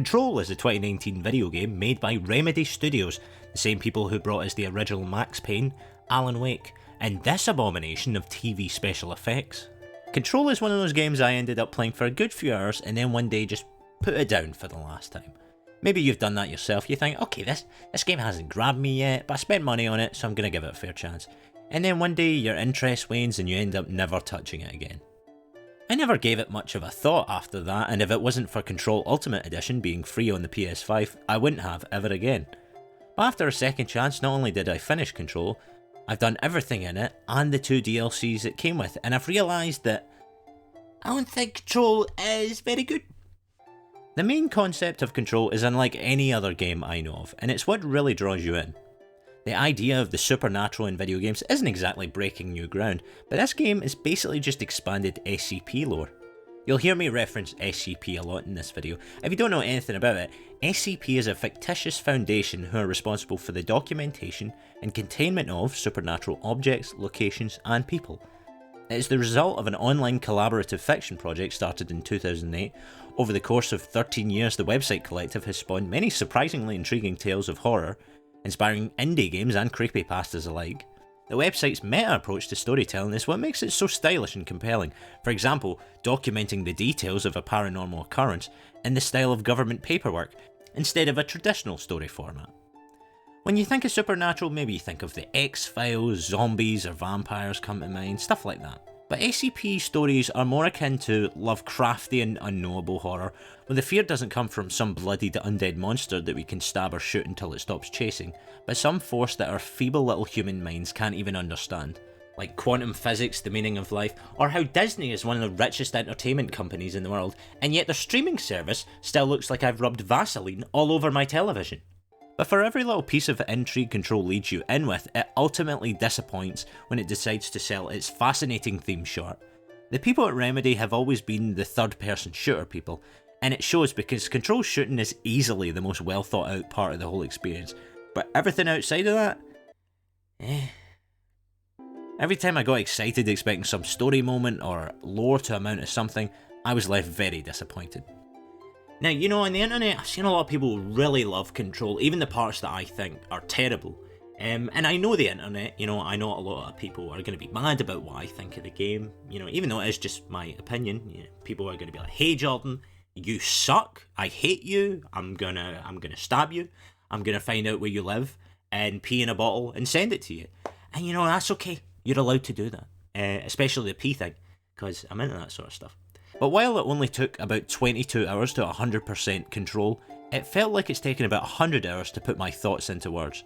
Control is a 2019 video game made by Remedy Studios, the same people who brought us the original Max Payne, Alan Wake, and this abomination of TV special effects. Control is one of those games I ended up playing for a good few hours and then one day just put it down for the last time. Maybe you've done that yourself. You think, okay, this game hasn't grabbed me yet, but I spent money on it, so I'm gonna give it a fair chance. And then one day your interest wanes and you end up never touching it again. I never gave it much of a thought after that, and if it wasn't for Control Ultimate Edition being free on the PS5, I wouldn't have ever again. But after a second chance, not only did I finish Control, I've done everything in it and the 2 DLCs it came with, and I've realised that I don't think Control is very good. The main concept of Control is unlike any other game I know of, and it's what really draws you in. The idea of the supernatural in video games isn't exactly breaking new ground, but this game is basically just expanded SCP lore. You'll hear me reference SCP a lot in this video. If you don't know anything about it, SCP is a fictitious foundation who are responsible for the documentation and containment of supernatural objects, locations and people. It is the result of an online collaborative fiction project started in 2008. Over the course of 13 years, the website collective has spawned many surprisingly intriguing tales of horror, inspiring indie games and creepypastas alike. The website's meta approach to storytelling is what makes it so stylish and compelling, for example, documenting the details of a paranormal occurrence in the style of government paperwork, instead of a traditional story format. When you think of supernatural, maybe you think of the X-Files, zombies or vampires come to mind, stuff like that. But SCP stories are more akin to Lovecraftian unknowable horror, where the fear doesn't come from some bloodied undead monster that we can stab or shoot until it stops chasing, but some force that our feeble little human minds can't even understand. Like quantum physics, the meaning of life, or how Disney is one of the richest entertainment companies in the world, and yet their streaming service still looks like I've rubbed Vaseline all over my television. But for every little piece of intrigue Control leads you in with, it ultimately disappoints when it decides to sell its fascinating theme short. The people at Remedy have always been the third-person shooter people, and it shows because Control shooting is easily the most well thought out part of the whole experience, but everything outside of that? Every time I got excited expecting some story moment or lore to amount to something, I was left very disappointed. Now, you know, on the internet, I've seen a lot of people really love Control, even the parts that I think are terrible. And I know the internet, you know, I know a lot of people are going to be mad about what I think of the game, you know, even though it is just my opinion. You know, people are going to be like, hey Jordan, you suck, I hate you, I'm gonna stab you, I'm gonna find out where you live, and pee in a bottle and send it to you. And you know, that's okay, you're allowed to do that, especially the pee thing, because I'm into that sort of stuff. But while it only took about 22 hours to 100% Control, it felt like it's taken about 100 hours to put my thoughts into words.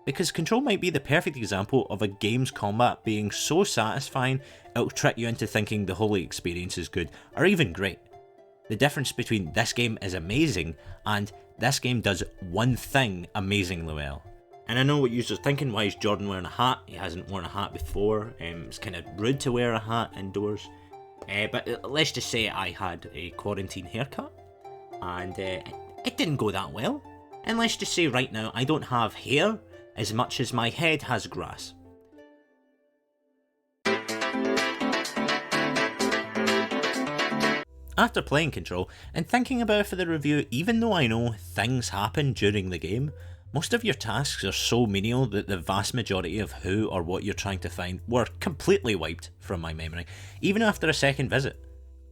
Because Control might be the perfect example of a game's combat being so satisfying it'll trick you into thinking the whole experience is good, or even great. The difference between this game is amazing and this game does one thing amazingly well. And I know what you're thinking, why is Jordan wearing a hat? He hasn't worn a hat before, it's kind of rude to wear a hat indoors. But let's just say I had a quarantine haircut, and it didn't go that well. And let's just say right now I don't have hair as much as my head has grass. After playing Control and thinking about it for the review, even though I know things happen during the game, most of your tasks are so menial that the vast majority of who or what you're trying to find were completely wiped from my memory, even after a second visit.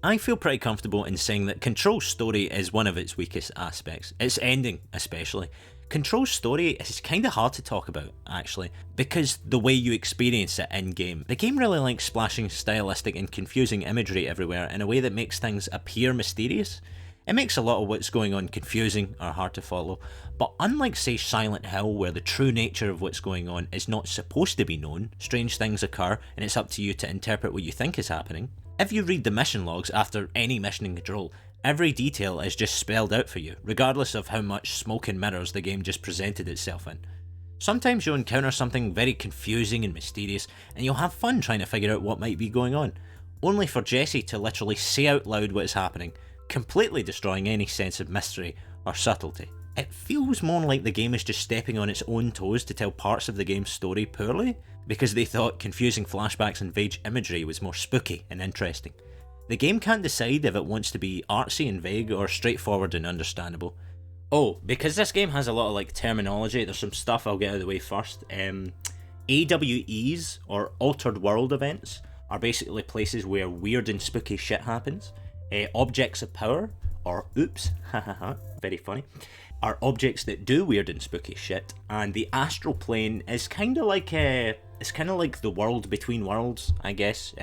I feel pretty comfortable in saying that Control's story is one of its weakest aspects, its ending especially. Control's story is kinda hard to talk about, actually, because the way you experience it in-game. The game really likes splashing stylistic and confusing imagery everywhere in a way that makes things appear mysterious. It makes a lot of what's going on confusing or hard to follow, but unlike say Silent Hill, where the true nature of what's going on is not supposed to be known, strange things occur and it's up to you to interpret what you think is happening. If you read the mission logs after any mission in Control, every detail is just spelled out for you, regardless of how much smoke and mirrors the game just presented itself in. Sometimes you'll encounter something very confusing and mysterious, and you'll have fun trying to figure out what might be going on, only for Jesse to literally say out loud what is happening, completely destroying any sense of mystery or subtlety. It feels more like the game is just stepping on its own toes to tell parts of the game's story poorly, because they thought confusing flashbacks and vague imagery was more spooky and interesting. The game can't decide if it wants to be artsy and vague or straightforward and understandable. Oh, because this game has a lot of like terminology, there's some stuff I'll get out of the way first. AWEs, or Altered World Events, are basically places where weird and spooky shit happens. Objects of Power, or OOPS, hahaha, very funny, are objects that do weird and spooky shit. And the Astral Plane is kind of like the world between worlds, I guess.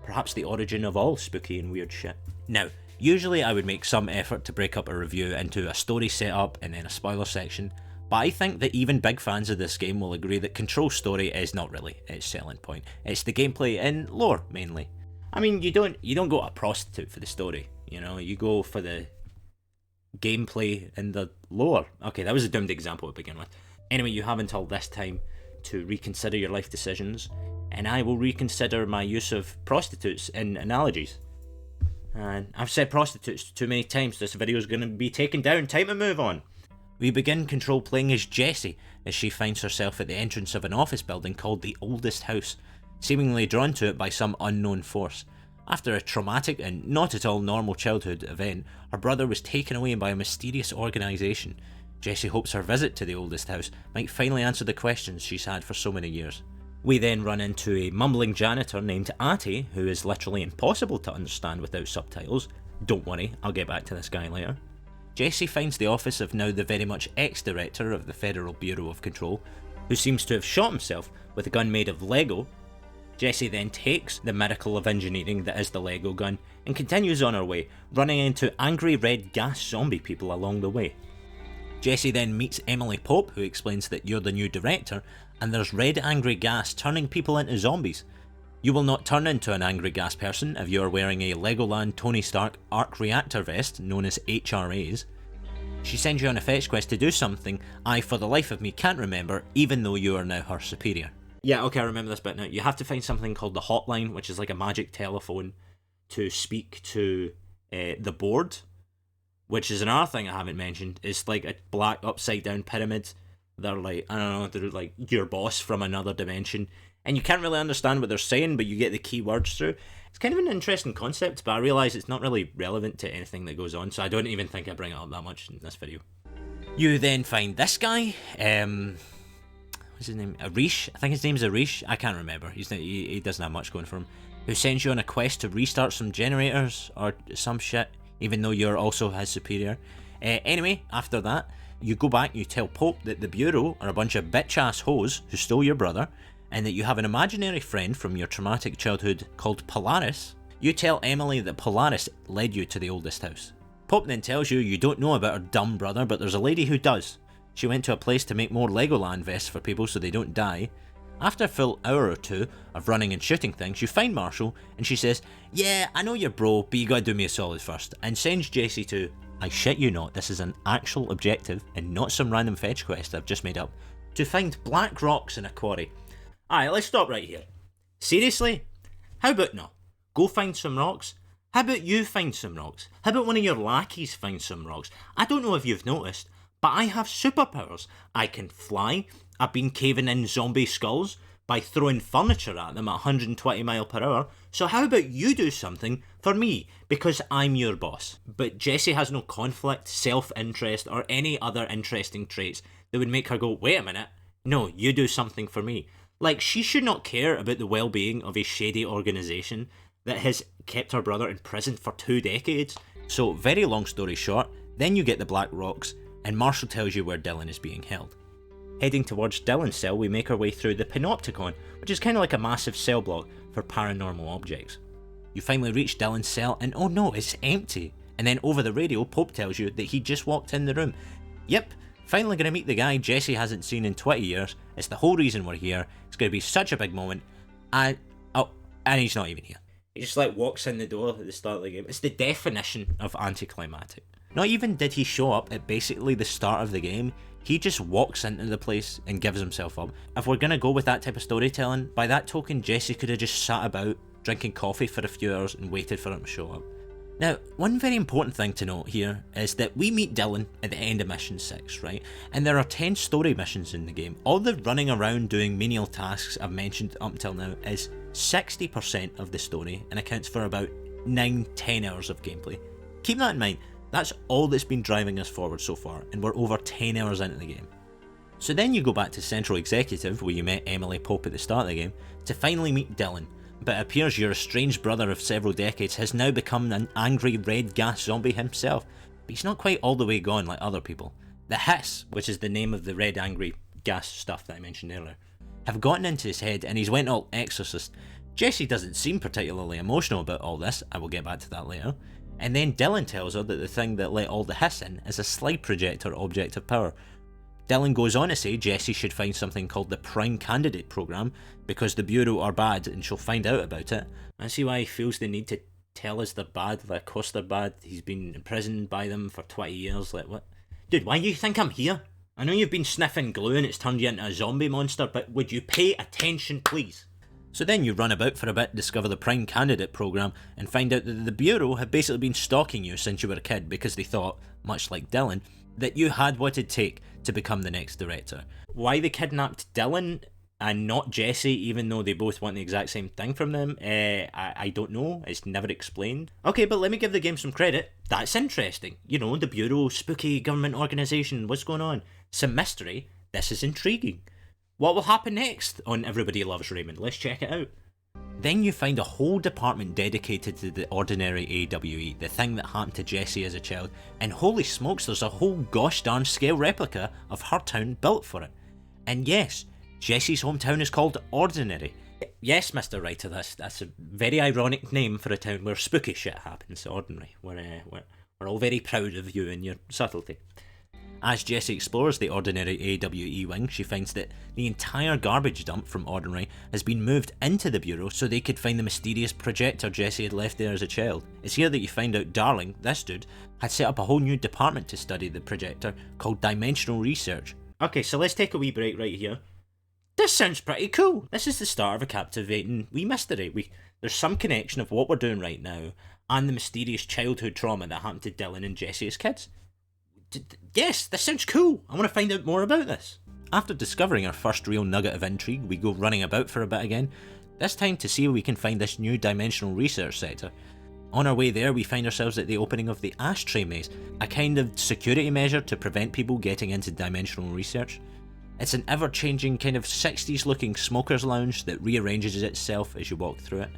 Perhaps the origin of all spooky and weird shit. Now, usually I would make some effort to break up a review into a story setup and then a spoiler section, but I think that even big fans of this game will agree that Control's story is not really its selling point. It's the gameplay and lore, mainly. I mean, you don't go to a prostitute for the story, you know, you go for the gameplay and the lore. Okay, that was a doomed example to begin with. Anyway, you have until this time to reconsider your life decisions, and I will reconsider my use of prostitutes in analogies. And I've said prostitutes too many times, this video is going to be taken down, time to move on. We begin Control playing as Jessie, as she finds herself at the entrance of an office building called the Oldest House, seemingly drawn to it by some unknown force. After a traumatic and not at all normal childhood event, her brother was taken away by a mysterious organisation. Jessie hopes her visit to the Oldest House might finally answer the questions she's had for so many years. We then run into a mumbling janitor named Ati, who is literally impossible to understand without subtitles. Don't worry, I'll get back to this guy later. Jessie finds the office of now the very much ex-director of the Federal Bureau of Control, who seems to have shot himself with a gun made of Lego. Jessie then takes the miracle of engineering that is the Lego gun and continues on her way, running into angry red gas zombie people along the way. Jessie then meets Emily Pope, who explains that you're the new director, and there's red angry gas turning people into zombies. You will not turn into an angry gas person if you are wearing a Legoland Tony Stark arc reactor vest known as HRAs. She sends you on a fetch quest to do something I for the life of me can't remember, even though you are now her superior. Yeah, okay, I remember this bit now. You have to find something called the hotline, which is like a magic telephone, to speak to the board, which is another thing I haven't mentioned. It's like a black upside down pyramid. They're like, I don't know, they're like your boss from another dimension. And you can't really understand what they're saying, but you get the key words through. It's kind of an interesting concept, but I realise it's not really relevant to anything that goes on, so I don't even think I bring it up that much in this video. You then find this guy, what's his name? Arish? I think his name's Arish. I can't remember. He doesn't have much going for him. Who sends you on a quest to restart some generators or some shit, even though you're also his superior. Anyway, after that, you go back and you tell Pope that the Bureau are a bunch of bitch-ass hoes who stole your brother, and that you have an imaginary friend from your traumatic childhood called Polaris. You tell Emily that Polaris led you to the Oldest House. Pope then tells you you don't know about her dumb brother, but there's a lady who does. She went to a place to make more Legoland vests for people so they don't die. After a full hour or two of running and shooting things, you find Marshall, and she says, "Yeah, I know you're bro, but you gotta do me a solid first," and sends Jessie to, I shit you not, this is an actual objective and not some random fetch quest I've just made up, to find black rocks in a quarry. Alright, let's stop right here. Seriously? How about no? Go find some rocks? How about you find some rocks? How about one of your lackeys find some rocks? I don't know if you've noticed, but I have superpowers. I can fly. I've been caving in zombie skulls by throwing furniture at them at 120 miles per hour. So how about you do something for me, because I'm your boss? But Jessie has no conflict, self-interest, or any other interesting traits that would make her go, wait a minute, no, you do something for me. Like, she should not care about the well-being of a shady organisation that has kept her brother in prison for 2 decades. So, very long story short, then you get the black rocks, and Marshall tells you where Dylan is being held. Heading towards Dylan's cell, we make our way through the Panopticon, which is kind of like a massive cell block for paranormal objects. You finally reach Dylan's cell, and oh no, it's empty. And then over the radio, Pope tells you that he just walked in the room. Yep, finally gonna meet the guy Jessie hasn't seen in 20 years. It's the whole reason we're here. It's gonna be such a big moment. And he's not even here. He just like walks in the door at the start of the game. It's the definition of anticlimactic. Not even did he show up at basically the start of the game, he just walks into the place and gives himself up. If we're gonna go with that type of storytelling, by that token Jessie could have just sat about drinking coffee for a few hours and waited for him to show up. Now, one very important thing to note here is that we meet Dylan at the end of mission 6, right? And there are 10 story missions in the game. All the running around doing menial tasks I've mentioned up until now is 60% of the story and accounts for about 9, 10 hours of gameplay. Keep that in mind, that's all that's been driving us forward so far, and we're over 10 hours into the game. So then you go back to Central Executive, where you met Emily Pope at the start of the game, to finally meet Dylan, but it appears your estranged brother of several decades has now become an angry red gas zombie himself, but he's not quite all the way gone like other people. The Hiss, which is the name of the red angry gas stuff that I mentioned earlier, have gotten into his head and he's went all exorcist. Jessie doesn't seem particularly emotional about all this, I will get back to that later, and then Dylan tells her that the thing that let all the Hiss in is a slide projector object of power. Dylan goes on to say Jessie should find something called the Prime Candidate Programme because the Bureau are bad and she'll find out about it. I see why he feels the need to tell us they're bad, that of course they're bad. He's been imprisoned by them for 20 years, like what? Dude, why do you think I'm here? I know you've been sniffing glue and it's turned you into a zombie monster, but would you pay attention please? So then you run about for a bit, discover the Prime Candidate Programme, and find out that the Bureau have basically been stalking you since you were a kid because they thought, much like Dylan, that you had what it'd take to become the next director. Why they kidnapped Dylan and not Jessie, even though they both want the exact same thing from them, I don't know, it's never explained. Okay, but let me give the game some credit. That's interesting. You know, the Bureau, spooky government organisation, what's going on? Some mystery. This is intriguing. What will happen next on Everybody Loves Raymond? Let's check it out. Then you find a whole department dedicated to the ordinary AWE, the thing that happened to Jessie as a child, and holy smokes, there's a whole gosh darn scale replica of her town built for it. And yes, Jessie's hometown is called Ordinary. Yes, Mr. Writer, that's a very ironic name for a town where spooky shit happens, Ordinary. We're all very proud of you and your subtlety. As Jessie explores the Ordinary AWE wing, she finds that the entire garbage dump from Ordinary has been moved into the Bureau so they could find the mysterious projector Jessie had left there as a child. It's here that you find out Darling, this dude, had set up a whole new department to study the projector called Dimensional Research. Okay, so let's take a wee break right here. This sounds pretty cool. This is the start of a captivating wee mystery. There's some connection of what we're doing right now and the mysterious childhood trauma that happened to Dylan and Jessie as kids. Yes, this sounds cool. I want to find out more about this. After discovering our first real nugget of intrigue, we go running about for a bit again, this time to see if we can find this new dimensional research sector. On our way there, we find ourselves at the opening of the Ashtray Maze, a kind of security measure to prevent people getting into dimensional research. It's an ever-changing kind of 60s looking smoker's lounge that rearranges itself as you walk through it.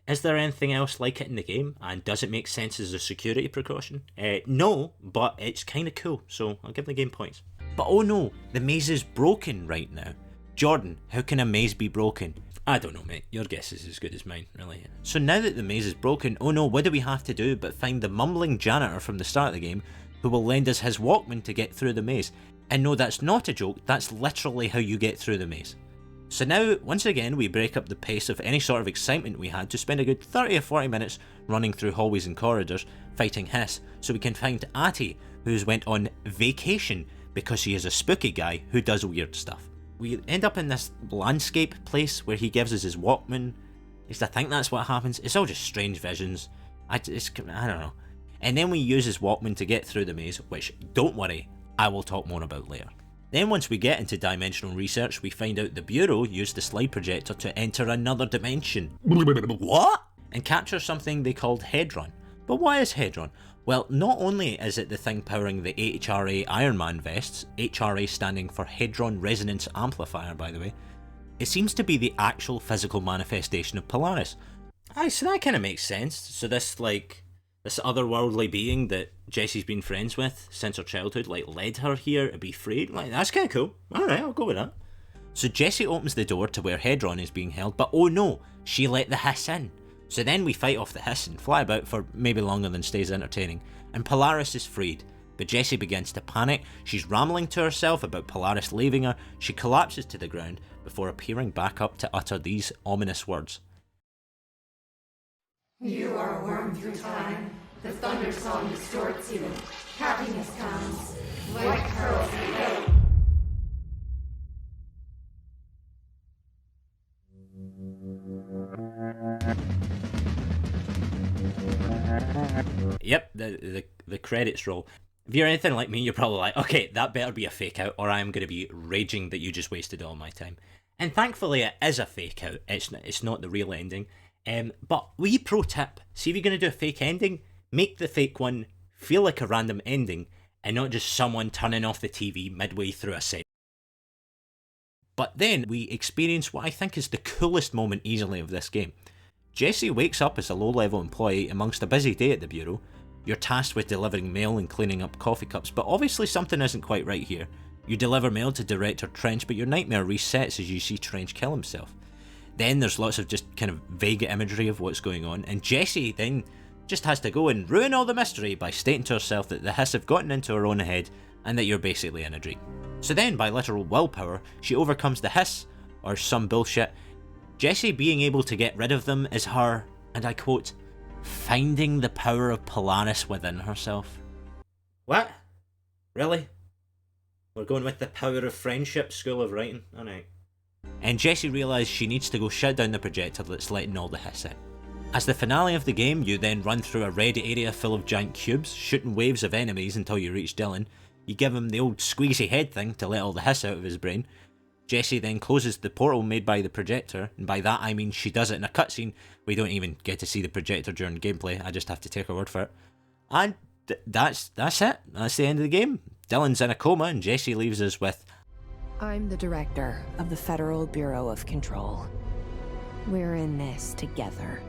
Is there anything else like it in the game, and does it make sense as a security precaution? No, but it's kinda cool, so I'll give the game points. But oh no, the maze is broken right now. Jordan, how can a maze be broken? I don't know, mate, your guess is as good as mine, really. So now that the maze is broken, oh no, what do we have to do but find the mumbling janitor from the start of the game who will lend us his Walkman to get through the maze. And no, that's not a joke, that's literally how you get through the maze. So now, once again, we break up the pace of any sort of excitement we had to spend a good 30 or 40 minutes running through hallways and corridors, fighting Hiss, so we can find Atty, who's went on vacation because he is a spooky guy who does weird stuff. We end up in this landscape place where he gives us his Walkman. I think that's what happens. It's all just strange visions. I don't know. And then we use his Walkman to get through the maze, which, don't worry, I will talk more about later. Then once we get into dimensional research, we find out the Bureau used the slide projector to enter another dimension. What? And capture something they called Hedron. But why is Hedron? Well, not only is it the thing powering the HRA Iron Man vests, HRA standing for Hedron Resonance Amplifier by the way, it seems to be the actual physical manifestation of Polaris. Aye, so that kind of makes sense. So this otherworldly being that Jessie's been friends with since her childhood, led her here to be freed. That's kind of cool. Alright, I'll go with that. So Jessie opens the door to where Hedron is being held, but oh no, she let the Hiss in. So then we fight off the Hiss and fly about for maybe longer than stays entertaining, and Polaris is freed. But Jessie begins to panic, she's rambling to herself about Polaris leaving her, she collapses to the ground before appearing back up to utter these ominous words. You are a worm through time. The thunder song distorts you. Happiness comes. Like pearls in milk. Yep, the credits roll. If you're anything like me, you're probably like, okay, that better be a fake out, or I'm going to be raging that you just wasted all my time. And thankfully it is a fake out, it's not the real ending. But wee pro tip, see if you're going to do a fake ending, make the fake one feel like a random ending and not just someone turning off the TV midway through a set. But then we experience what I think is the coolest moment easily of this game. Jesse wakes up as a low-level employee amongst a busy day at the bureau. You're tasked with delivering mail and cleaning up coffee cups, but obviously something isn't quite right here. You deliver mail to Director Trench, but your nightmare resets as you see Trench kill himself. Then there's lots of just kind of vague imagery of what's going on, and Jessie then just has to go and ruin all the mystery by stating to herself that the Hiss have gotten into her own head and that you're basically in a dream. So then, by literal willpower, she overcomes the Hiss, or some bullshit. Jessie being able to get rid of them is her, and I quote, finding the power of Polaris within herself. What? Really? We're going with the power of friendship, School of Writing? Alright. And Jessie realises she needs to go shut down the projector that's letting all the Hiss in. As the finale of the game, you then run through a red area full of giant cubes, shooting waves of enemies until you reach Dylan. You give him the old squeezy head thing to let all the Hiss out of his brain. Jessie then closes the portal made by the projector, and by that I mean she does it in a cutscene. We don't even get to see the projector during gameplay, I just have to take her word for it. And that's it, that's the end of the game. Dylan's in a coma and Jessie leaves us with, I'm the director of the Federal Bureau of Control. We're in this together.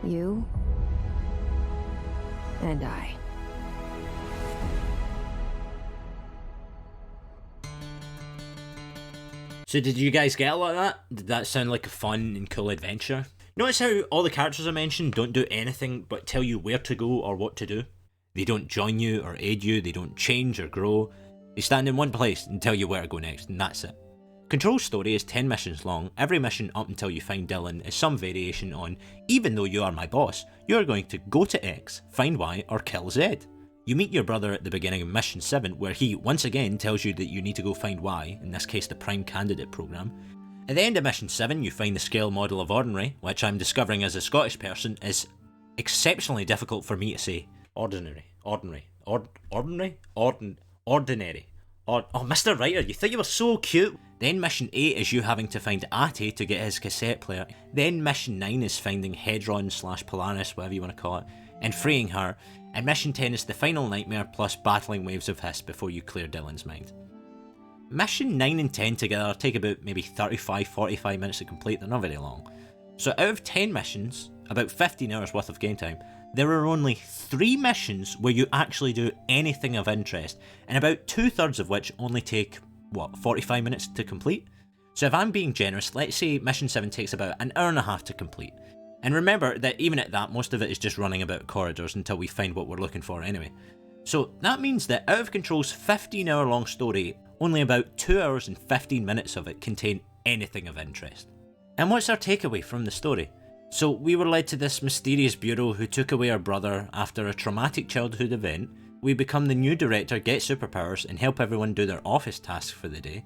You and I. So did you guys get a lot of that? Did that sound like a fun and cool adventure? Notice how all the characters I mentioned don't do anything but tell you where to go or what to do. They don't join you or aid you, they don't change or grow. They stand in one place and tell you where to go next, and that's it. Control's story is 10 missions long. Every mission up until you find Dylan is some variation on, even though you are my boss, you are going to go to X, find Y, or kill Z. You meet your brother at the beginning of Mission 7, where he once again tells you that you need to go find Y, in this case the Prime Candidate program. At the end of Mission 7, you find the scale model of Ordinary, which I'm discovering as a Scottish person is exceptionally difficult for me to say. Ordinary. Oh, Mr. Writer, you think you were so cute. Then Mission 8 is you having to find Atty to get his cassette player. Then Mission 9 is finding Hedron / Polaris, whatever you want to call it, and freeing her. And Mission 10 is the final nightmare plus battling waves of Hiss before you clear Dylan's mind. Mission 9 and 10 together take about maybe 35-45 minutes to complete, they're not very long. So out of 10 missions, about 15 hours worth of game time, there are only 3 missions where you actually do anything of interest, and about 2/3 of which only take, 45 minutes to complete? So if I'm being generous, let's say Mission 7 takes about an hour and a half to complete. And remember that even at that, most of it is just running about corridors until we find what we're looking for anyway. So that means that out of Control's 15-hour long story, only about 2 hours and 15 minutes of it contain anything of interest. And what's our takeaway from the story? So we were led to this mysterious bureau who took away our brother after a traumatic childhood event. We become the new director, get superpowers, and help everyone do their office tasks for the day.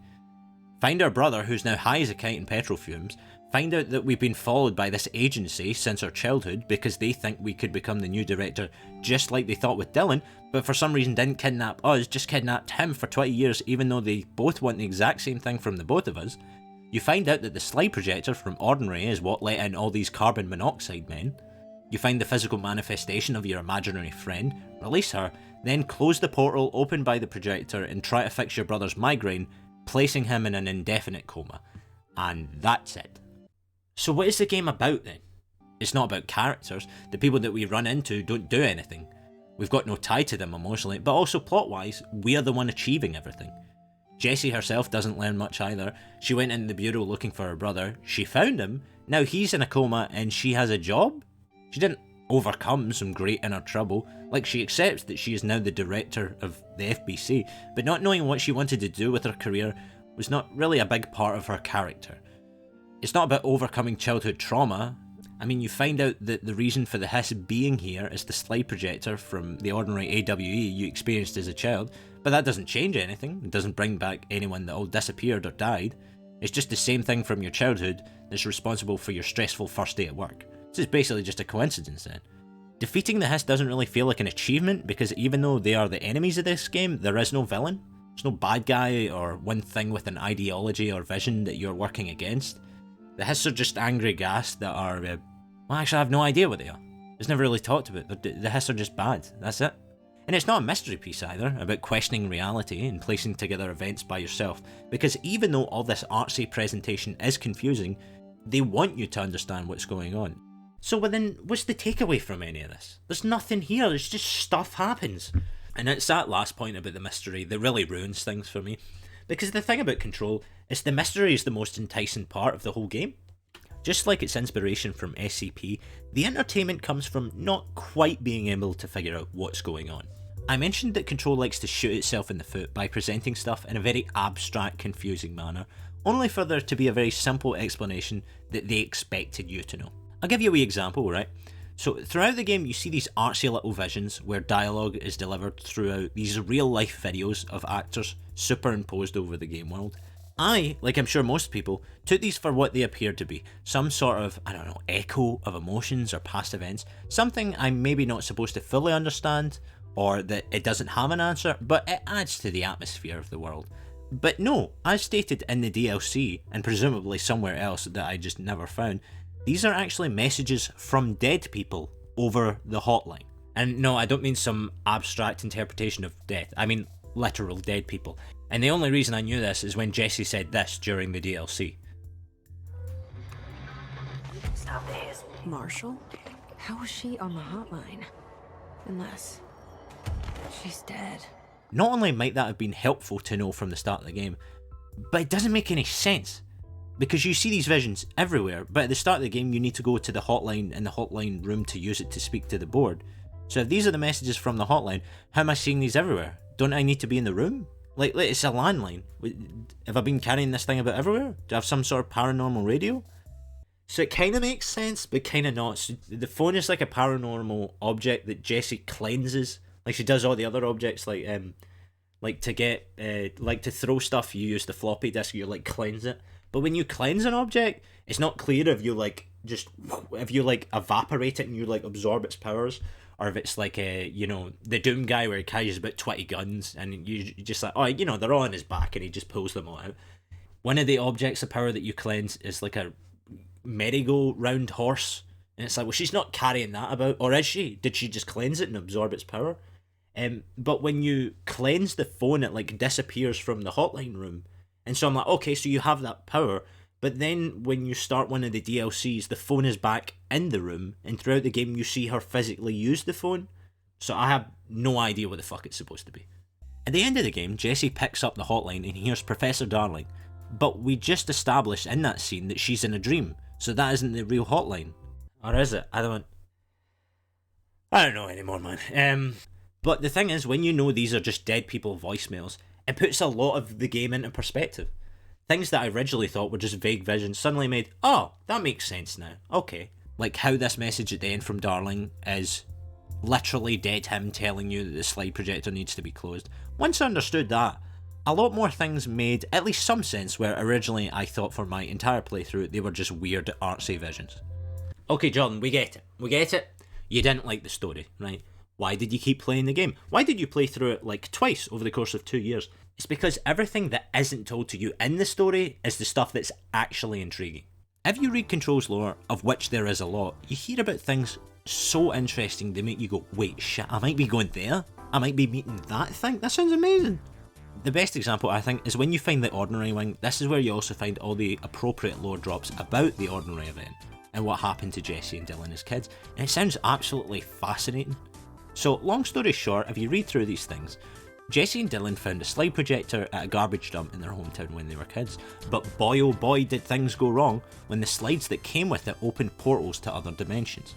Find our brother, who's now high as a kite in petrol fumes. Find out that we've been followed by this agency since our childhood because they think we could become the new director just like they thought with Dylan, but for some reason didn't kidnap us, just kidnapped him for 20 years even though they both want the exact same thing from the both of us. You find out that the slide projector from Ordinary is what let in all these carbon monoxide men. You find the physical manifestation of your imaginary friend, release her, then close the portal opened by the projector and try to fix your brother's migraine, placing him in an indefinite coma. And that's it. So what is the game about then? It's not about characters. The people that we run into don't do anything. We've got no tie to them emotionally, but also plot-wise, we are the one achieving everything. Jessie herself doesn't learn much either. She went in the bureau looking for her brother, she found him, now he's in a coma and she has a job? She didn't overcome some great inner trouble, like she accepts that she is now the director of the FBC, but not knowing what she wanted to do with her career was not really a big part of her character. It's not about overcoming childhood trauma. I mean, you find out that the reason for the Hiss being here is the slide projector from the Ordinary AWE you experienced as a child, but that doesn't change anything. It doesn't bring back anyone that all disappeared or died. It's just the same thing from your childhood that's responsible for your stressful first day at work. So it's basically just a coincidence then. Defeating the Hiss doesn't really feel like an achievement because even though they are the enemies of this game, there is no villain. There's no bad guy or one thing with an ideology or vision that you're working against. The Hiss are just angry gas that are Well, actually, I have no idea what they are. It's never really talked about. The hiss are just bad. That's it. And it's not a mystery piece either, about questioning reality and placing together events by yourself, because even though all this artsy presentation is confusing, they want you to understand what's going on. So then, what's the takeaway from any of this? There's nothing here, it's just stuff happens. And it's that last point about the mystery that really ruins things for me. Because the thing about Control is the mystery is the most enticing part of the whole game. Just like its inspiration from SCP, the entertainment comes from not quite being able to figure out what's going on. I mentioned that Control likes to shoot itself in the foot by presenting stuff in a very abstract, confusing manner, only for there to be a very simple explanation that they expected you to know. I'll give you a wee example, right? So throughout the game you see these artsy little visions where dialogue is delivered throughout these real life videos of actors superimposed over the game world. I, like I'm sure most people, took these for what they appeared to be, some sort of, echo of emotions or past events, something I'm maybe not supposed to fully understand, or that it doesn't have an answer, but it adds to the atmosphere of the world. But no, as stated in the DLC, and presumably somewhere else that I just never found, these are actually messages from dead people over the hotline. And no, I don't mean some abstract interpretation of death, I mean literal dead people. And the only reason I knew this is when Jessie said this during the DLC. Stop this. Marshall? How is she on the hotline? Unless she's dead. Not only might that have been helpful to know from the start of the game, but it doesn't make any sense. Because you see these visions everywhere, but at the start of the game you need to go to the hotline in the hotline room to use it to speak to the board. So if these are the messages from the hotline, how am I seeing these everywhere? Don't I need to be in the room? Like it's a landline. Have I been carrying this thing about everywhere? Do I have some sort of paranormal radio? So it kind of makes sense, but kind of not. So the phone is like a paranormal object that Jessie cleanses, like she does all the other objects. Like to get like to throw stuff, you use the floppy disk. You like cleanse it. But when you cleanse an object, it's not clear if you like evaporate it and you like absorb its powers, or if it's like the Doom guy where he carries about 20 guns and you just like, they're all on his back and he just pulls them all out. One of the objects of power that you cleanse is like a merry-go-round horse, and it's like, well, she's not carrying that about, or is she? Did she just cleanse it and absorb its power? But when you cleanse the phone, it like disappears from the hotline room. And so I'm like, okay, so you have that power, but then when you start one of the DLCs, the phone is back in the room, and throughout the game you see her physically use the phone. So I have no idea what the fuck it's supposed to be. At the end of the game, Jessie picks up the hotline and hears Professor Darling, but we just established in that scene that she's in a dream, so that isn't the real hotline. Or is it? I don't know anymore, man. But the thing is, when you know these are just dead people voicemails, it puts a lot of the game into perspective. Things that I originally thought were just vague visions suddenly made, oh, that makes sense now, okay. Like how this message at the end from Darling is literally dead him telling you that the slide projector needs to be closed. Once I understood that, a lot more things made at least some sense, where originally I thought for my entire playthrough they were just weird artsy visions. Okay Jordan, we get it. You didn't like the story, right? Why did you keep playing the game? Why did you play through it like twice over the course of 2 years? It's because everything that isn't told to you in the story is the stuff that's actually intriguing. If you read Control's lore, of which there is a lot, you hear about things so interesting they make you go, wait, shit, I might be going there? I might be meeting that thing? That sounds amazing. The best example, I think, is when you find the Ordinary Wing. This is where you also find all the appropriate lore drops about the Ordinary event and what happened to Jessie and Dylan as kids, and it sounds absolutely fascinating. So, long story short, if you read through these things, Jessie and Dylan found a slide projector at a garbage dump in their hometown when they were kids, but boy oh boy did things go wrong when the slides that came with it opened portals to other dimensions.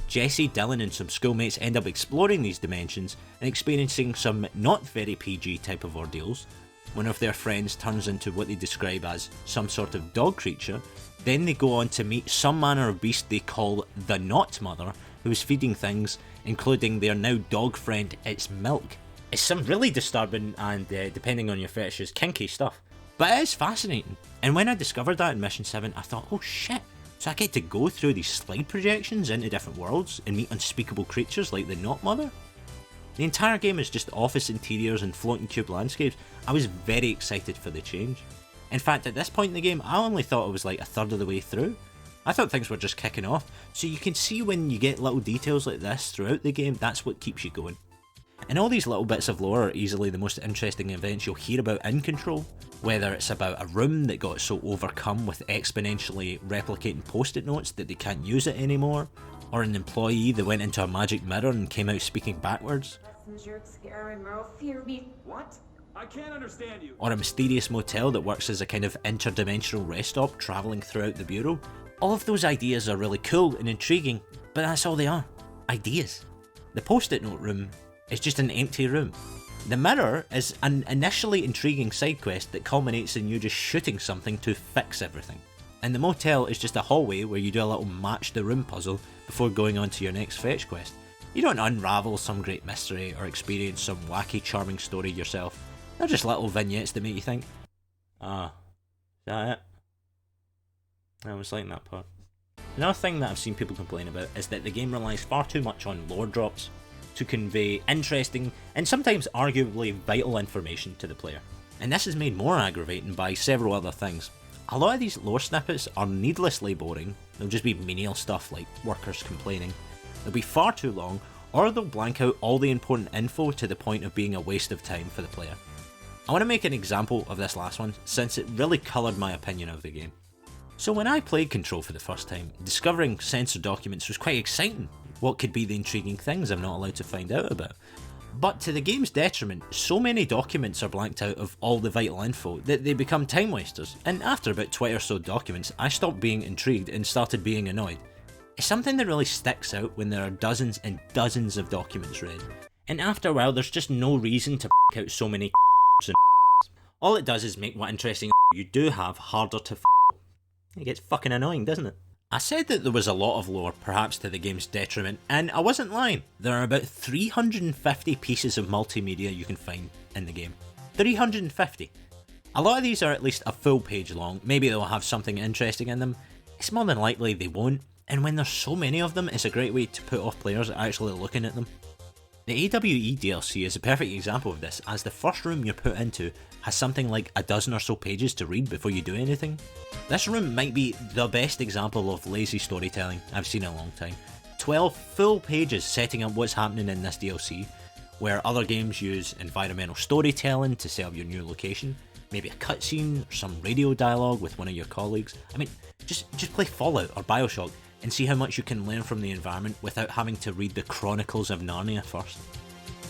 Jessie, Dylan and some schoolmates end up exploring these dimensions and experiencing some not very PG type of ordeals. One of their friends turns into what they describe as some sort of dog creature, then they go on to meet some manner of beast they call the Not Mother, who's feeding things, including their now dog friend, its milk. It's some really disturbing and, depending on your fetishes, kinky stuff. But it is fascinating. And when I discovered that in Mission 7, I thought, oh shit, so I get to go through these slide projections into different worlds and meet unspeakable creatures like the Not Mother? The entire game is just office interiors and floating cube landscapes. I was very excited for the change. In fact, at this point in the game, I only thought it was like a third of the way through. I thought things were just kicking off, so you can see when you get little details like this throughout the game, that's what keeps you going. And all these little bits of lore are easily the most interesting events you'll hear about in Control, whether it's about a room that got so overcome with exponentially replicating post-it notes that they can't use it anymore, or an employee that went into a magic mirror and came out speaking backwards. What? I can't understand you. Or a mysterious motel that works as a kind of interdimensional rest stop travelling throughout the Bureau. All of those ideas are really cool and intriguing, but that's all they are. Ideas. The post-it note room is just an empty room. The mirror is an initially intriguing side quest that culminates in you just shooting something to fix everything. And the motel is just a hallway where you do a little match the room puzzle before going on to your next fetch quest. You don't unravel some great mystery or experience some wacky charming story yourself. They're just little vignettes that make you think, is that it? I was liking that part. Another thing that I've seen people complain about is that the game relies far too much on lore drops to convey interesting and sometimes arguably vital information to the player. And this is made more aggravating by several other things. A lot of these lore snippets are needlessly boring. They'll just be menial stuff like workers complaining. They'll be far too long, or they'll blank out all the important info to the point of being a waste of time for the player. I want to make an example of this last one since it really coloured my opinion of the game. So when I played Control for the first time, discovering censored documents was quite exciting. What could be the intriguing things I'm not allowed to find out about? But to the game's detriment, so many documents are blanked out of all the vital info that they become time wasters, and after about 20 or so documents, I stopped being intrigued and started being annoyed. It's something that really sticks out when there are dozens and dozens of documents read, and after a while there's just no reason to out so many and all it does is make what interesting you do have harder to It gets fucking annoying, doesn't it? I said that there was a lot of lore, perhaps to the game's detriment, and I wasn't lying. There are about 350 pieces of multimedia you can find in the game. 350! A lot of these are at least a full page long, maybe they'll have something interesting in them. It's more than likely they won't, and when there's so many of them, it's a great way to put off players actually looking at them. The AWE DLC is a perfect example of this, as the first room you're put into has something like a dozen or so pages to read before you do anything. This room might be the best example of lazy storytelling I've seen in a long time. 12 full pages setting up what's happening in this DLC, where other games use environmental storytelling to set up your new location, maybe a cutscene or some radio dialogue with one of your colleagues. I mean, just play Fallout or Bioshock and see how much you can learn from the environment without having to read the Chronicles of Narnia first.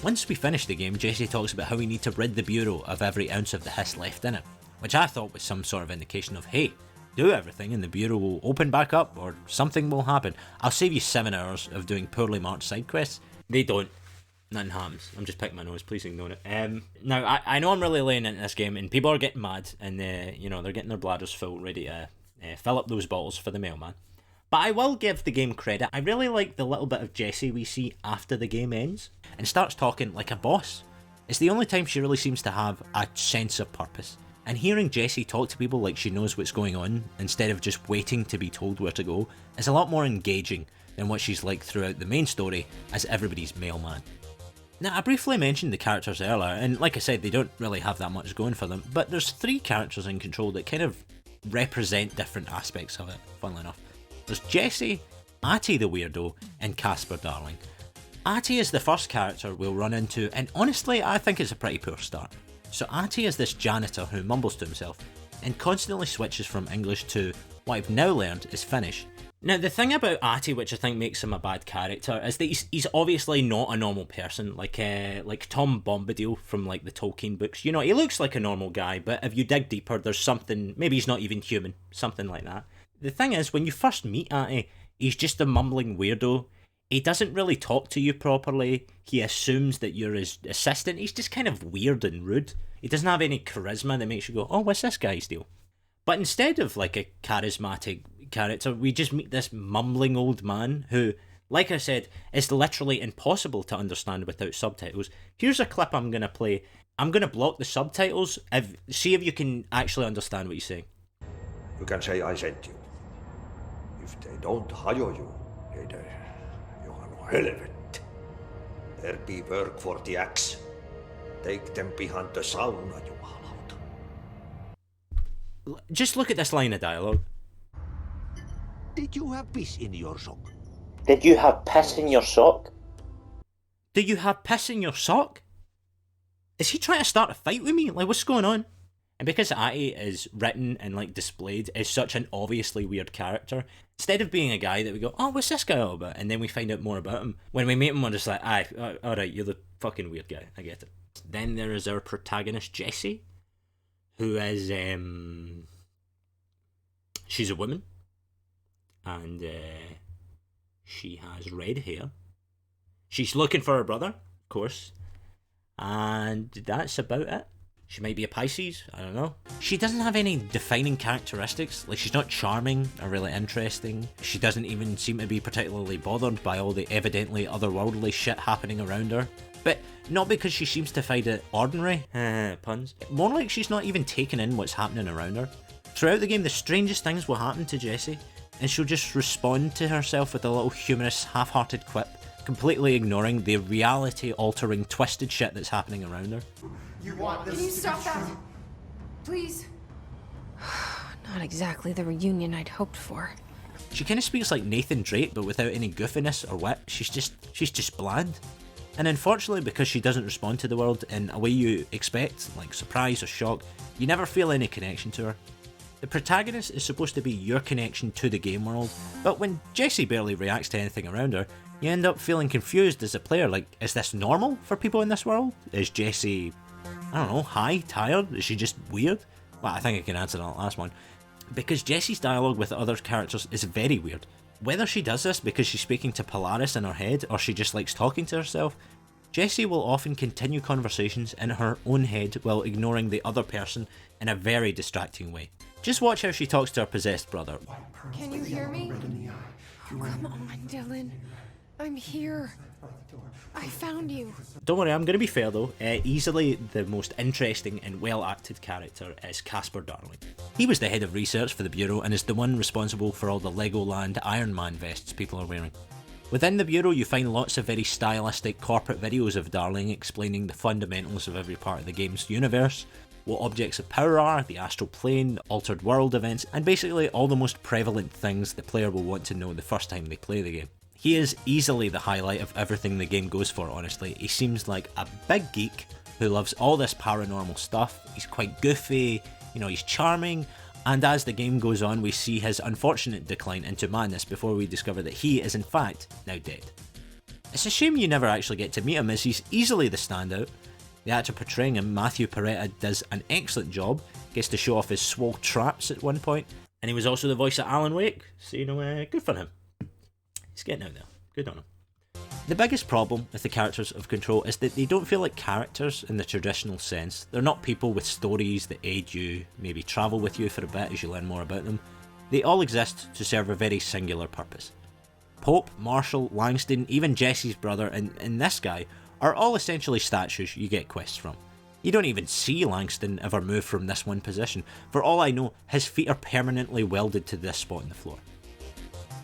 Once we finish the game, Jesse talks about how we need to rid the Bureau of every ounce of the hiss left in it, which I thought was some sort of indication of, hey, do everything and the Bureau will open back up or something will happen. I'll save you 7 hours of doing poorly marked side quests. They don't. Nothing happens. I'm just picking my nose, please ignore it. Now, I know I'm really laying into this game and people are getting mad and they're getting their bladders full, ready to fill up those bottles for the mailman. But I will give the game credit. I really like the little bit of Jessie we see after the game ends and starts talking like a boss. It's the only time she really seems to have a sense of purpose. And hearing Jessie talk to people like she knows what's going on instead of just waiting to be told where to go is a lot more engaging than what she's like throughout the main story as everybody's mailman. Now, I briefly mentioned the characters earlier, and like I said, they don't really have that much going for them, but there's 3 characters in Control that kind of represent different aspects of it, funnily enough. There's Jessie, Atty the Weirdo, and Casper Darling. Atty is the first character we'll run into, and honestly I think it's a pretty poor start. So Atty is this janitor who mumbles to himself, and constantly switches from English to what I've now learned is Finnish. Now the thing about Atty which I think makes him a bad character is that he's obviously not a normal person, like Tom Bombadil from like the Tolkien books. You know, he looks like a normal guy, but if you dig deeper there's something, maybe he's not even human, something like that. The thing is, when you first meet Atty, he's just a mumbling weirdo. He doesn't really talk to you properly, he assumes that you're his assistant, he's just kind of weird and rude. He doesn't have any charisma that makes you go, oh, what's this guy's deal? But instead of like a charismatic character, we just meet this mumbling old man who, like I said, is literally impossible to understand without subtitles. Here's a clip I'm going to play. I'm going to block the subtitles, see if you can actually understand what he's saying. You can say I sent you. If they don't hire you, they you are no helvet. There be work for the axe. Take them behind the sauna, jumalauta. Just look at this line of dialogue. Did Did you have piss in your sock? Did you have piss in your sock? Do you have piss in your sock? Is he trying to start a fight with me? Like, what's going on? And because Atty is written and like displayed as such an obviously weird character, instead of being a guy that we go, oh, what's this guy all about? And then we find out more about him. When we meet him, we're just like, aye, alright, you're the fucking weird guy. I get it. Then there is our protagonist, Jessie, who is, she's a woman. And she has red hair. She's looking for her brother, of course. And that's about it. She might be a Pisces, I don't know. She doesn't have any defining characteristics, like she's not charming or really interesting. She doesn't even seem to be particularly bothered by all the evidently otherworldly shit happening around her. But not because she seems to find it ordinary, puns. More like she's not even taking in what's happening around her. Throughout the game, the strangest things will happen to Jessie, and she'll just respond to herself with a little humorous, half-hearted quip, completely ignoring the reality-altering, twisted shit that's happening around her. You want this? Can you stop that? Please? Not exactly the reunion I'd hoped for. She kind of speaks like Nathan Drake, but without any goofiness or wit. She's just bland. And unfortunately, because she doesn't respond to the world in a way you expect, like surprise or shock, you never feel any connection to her. The protagonist is supposed to be your connection to the game world, but when Jessie barely reacts to anything around her, you end up feeling confused as a player, like, is this normal for people in this world? Is Jessie, I don't know, high, tired? Is she just weird? Well, I think I can answer that last one. Because Jessie's dialogue with other characters is very weird. Whether she does this because she's speaking to Polaris in her head, or she just likes talking to herself, Jessie will often continue conversations in her own head while ignoring the other person in a very distracting way. Just watch how she talks to her possessed brother. Can you hear me? Oh, come on, Dylan. I'm here. I found you. Don't worry, I'm going to be fair though. Easily the most interesting and well-acted character is Casper Darling. He was the head of research for the Bureau and is the one responsible for all the Legoland Iron Man vests people are wearing. Within the Bureau you find lots of very stylistic corporate videos of Darling explaining the fundamentals of every part of the game's universe, what objects of power are, the astral plane, altered world events, and basically all the most prevalent things the player will want to know the first time they play the game. He is easily the highlight of everything the game goes for, honestly. He seems like a big geek who loves all this paranormal stuff. He's quite goofy, he's charming, and as the game goes on we see his unfortunate decline into madness before we discover that he is in fact now dead. It's a shame you never actually get to meet him, as he's easily the standout. The actor portraying him, Matthew Peretta, does an excellent job, gets to show off his swole traps at one point, and he was also the voice of Alan Wake, so good for him. He's getting out there. Good on him. The biggest problem with the characters of Control is that they don't feel like characters in the traditional sense. They're not people with stories that aid you, maybe travel with you for a bit as you learn more about them. They all exist to serve a very singular purpose. Pope, Marshall, Langston, even Jessie's brother, and this guy are all essentially statues you get quests from. You don't even see Langston ever move from this one position. For all I know, his feet are permanently welded to this spot in the floor.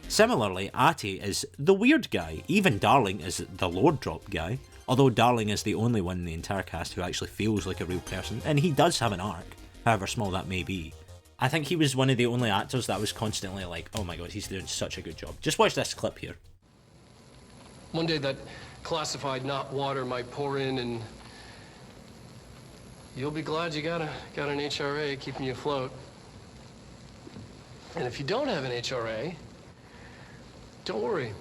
Similarly, Atty is the weird guy. Even Darling is the Lord Drop guy, although Darling is the only one in the entire cast who actually feels like a real person, and he does have an arc, however small that may be. I think he was one of the only actors that was constantly like, oh my god, he's doing such a good job. Just watch this clip here. One day that classified not water might pour in, and you'll be glad you got an HRA keeping you afloat. And if you don't have an HRA, don't worry.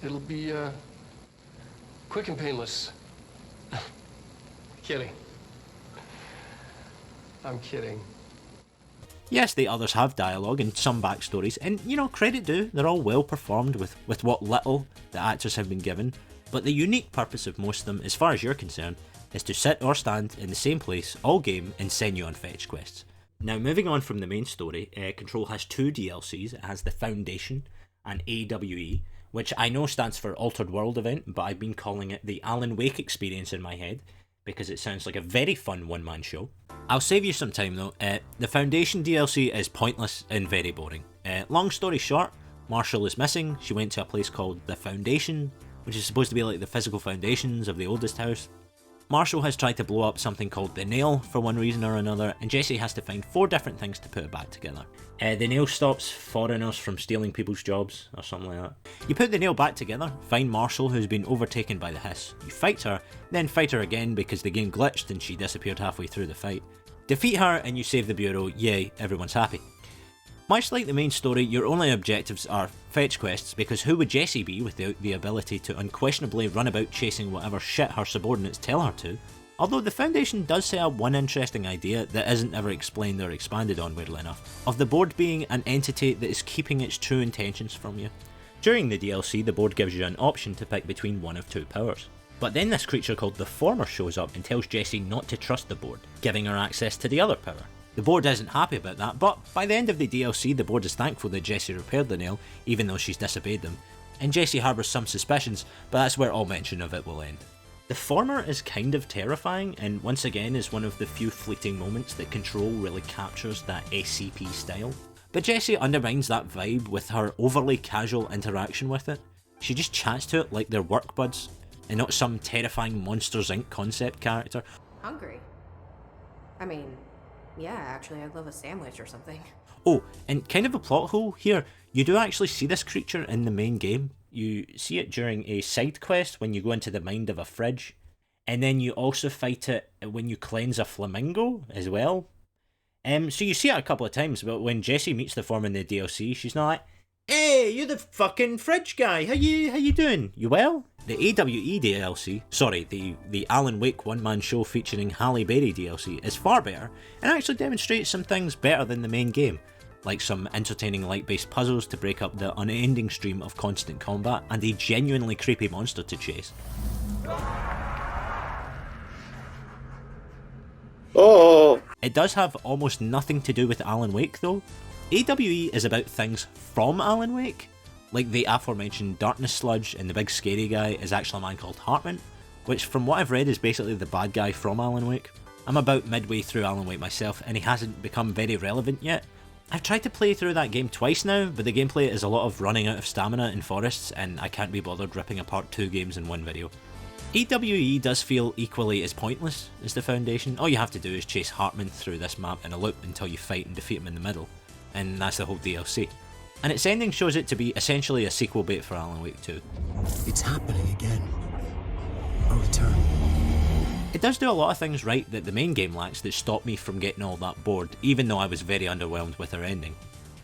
It'll be quick and painless. Kidding. I'm kidding. Yes, the others have dialogue and some backstories, and credit due, they're all well performed with what little the actors have been given, but the unique purpose of most of them, as far as you're concerned, is to sit or stand in the same place all game and send you on fetch quests. Now, moving on from the main story, Control has two DLCs. It has the Foundation and AWE, which I know stands for Altered World Event, but I've been calling it the Alan Wake experience in my head, because it sounds like a very fun one-man show. I'll save you some time though. The Foundation DLC is pointless and very boring. Long story short, Marshall is missing. She went to a place called the Foundation, which is supposed to be like the physical foundations of the oldest house. Marshall has tried to blow up something called the nail for one reason or another, and Jesse has to find 4 different things to put it back together. The nail stops foreigners from stealing people's jobs, or something like that. You put the nail back together, find Marshall who's been overtaken by the hiss. You fight her, then fight her again because the game glitched and she disappeared halfway through the fight. Defeat her and you save the Bureau, yay, everyone's happy. Much like the main story, your only objectives are fetch quests, because who would Jessie be without the ability to unquestionably run about chasing whatever shit her subordinates tell her to? Although the Foundation does set up one interesting idea that isn't ever explained or expanded on, weirdly enough, of the board being an entity that is keeping its true intentions from you. During the DLC, the board gives you an option to pick between one of 2 powers. But then this creature called the Former shows up and tells Jessie not to trust the board, giving her access to the other power. The board isn't happy about that, but by the end of the DLC the board is thankful that Jessie repaired the nail, even though she's disobeyed them, and Jessie harbours some suspicions, but that's where all mention of it will end. The Former is kind of terrifying, and once again is one of the few fleeting moments that Control really captures that SCP style. But Jessie undermines that vibe with her overly casual interaction with it. She just chats to it like they're work buds, and not some terrifying Monsters Inc. concept character. Hungry? I mean, yeah, actually, I'd love a sandwich or something. Oh, and kind of a plot hole here, you do actually see this creature in the main game. You see it during a side quest when you go into the mind of a fridge, and then you also fight it when you cleanse a flamingo as well. So you see it a couple of times, but when Jessie meets the Form in the DLC, she's not like, "Hey, you're the fucking fridge guy, how you doing? You well?" The AWE DLC, sorry, the Alan Wake one-man show featuring Halle Berry DLC is far better, and actually demonstrates some things better than the main game, like some entertaining light-based puzzles to break up the unending stream of constant combat, and a genuinely creepy monster to chase. Oh! It does have almost nothing to do with Alan Wake though. AWE is about things from Alan Wake, like the aforementioned Darkness Sludge, and the big scary guy is actually a man called Hartman, which from what I've read is basically the bad guy from Alan Wake. I'm about midway through Alan Wake myself and he hasn't become very relevant yet. I've tried to play through that game twice now, but the gameplay is a lot of running out of stamina in forests and I can't be bothered ripping apart 2 games in one video. AWE does feel equally as pointless as the Foundation. All you have to do is chase Hartman through this map in a loop until you fight and defeat him in the middle, and that's the whole DLC. And its ending shows it to be essentially a sequel bait for Alan Wake 2. It's happening again. A return. It does do a lot of things right that the main game lacks that stopped me from getting all that bored, even though I was very underwhelmed with her ending.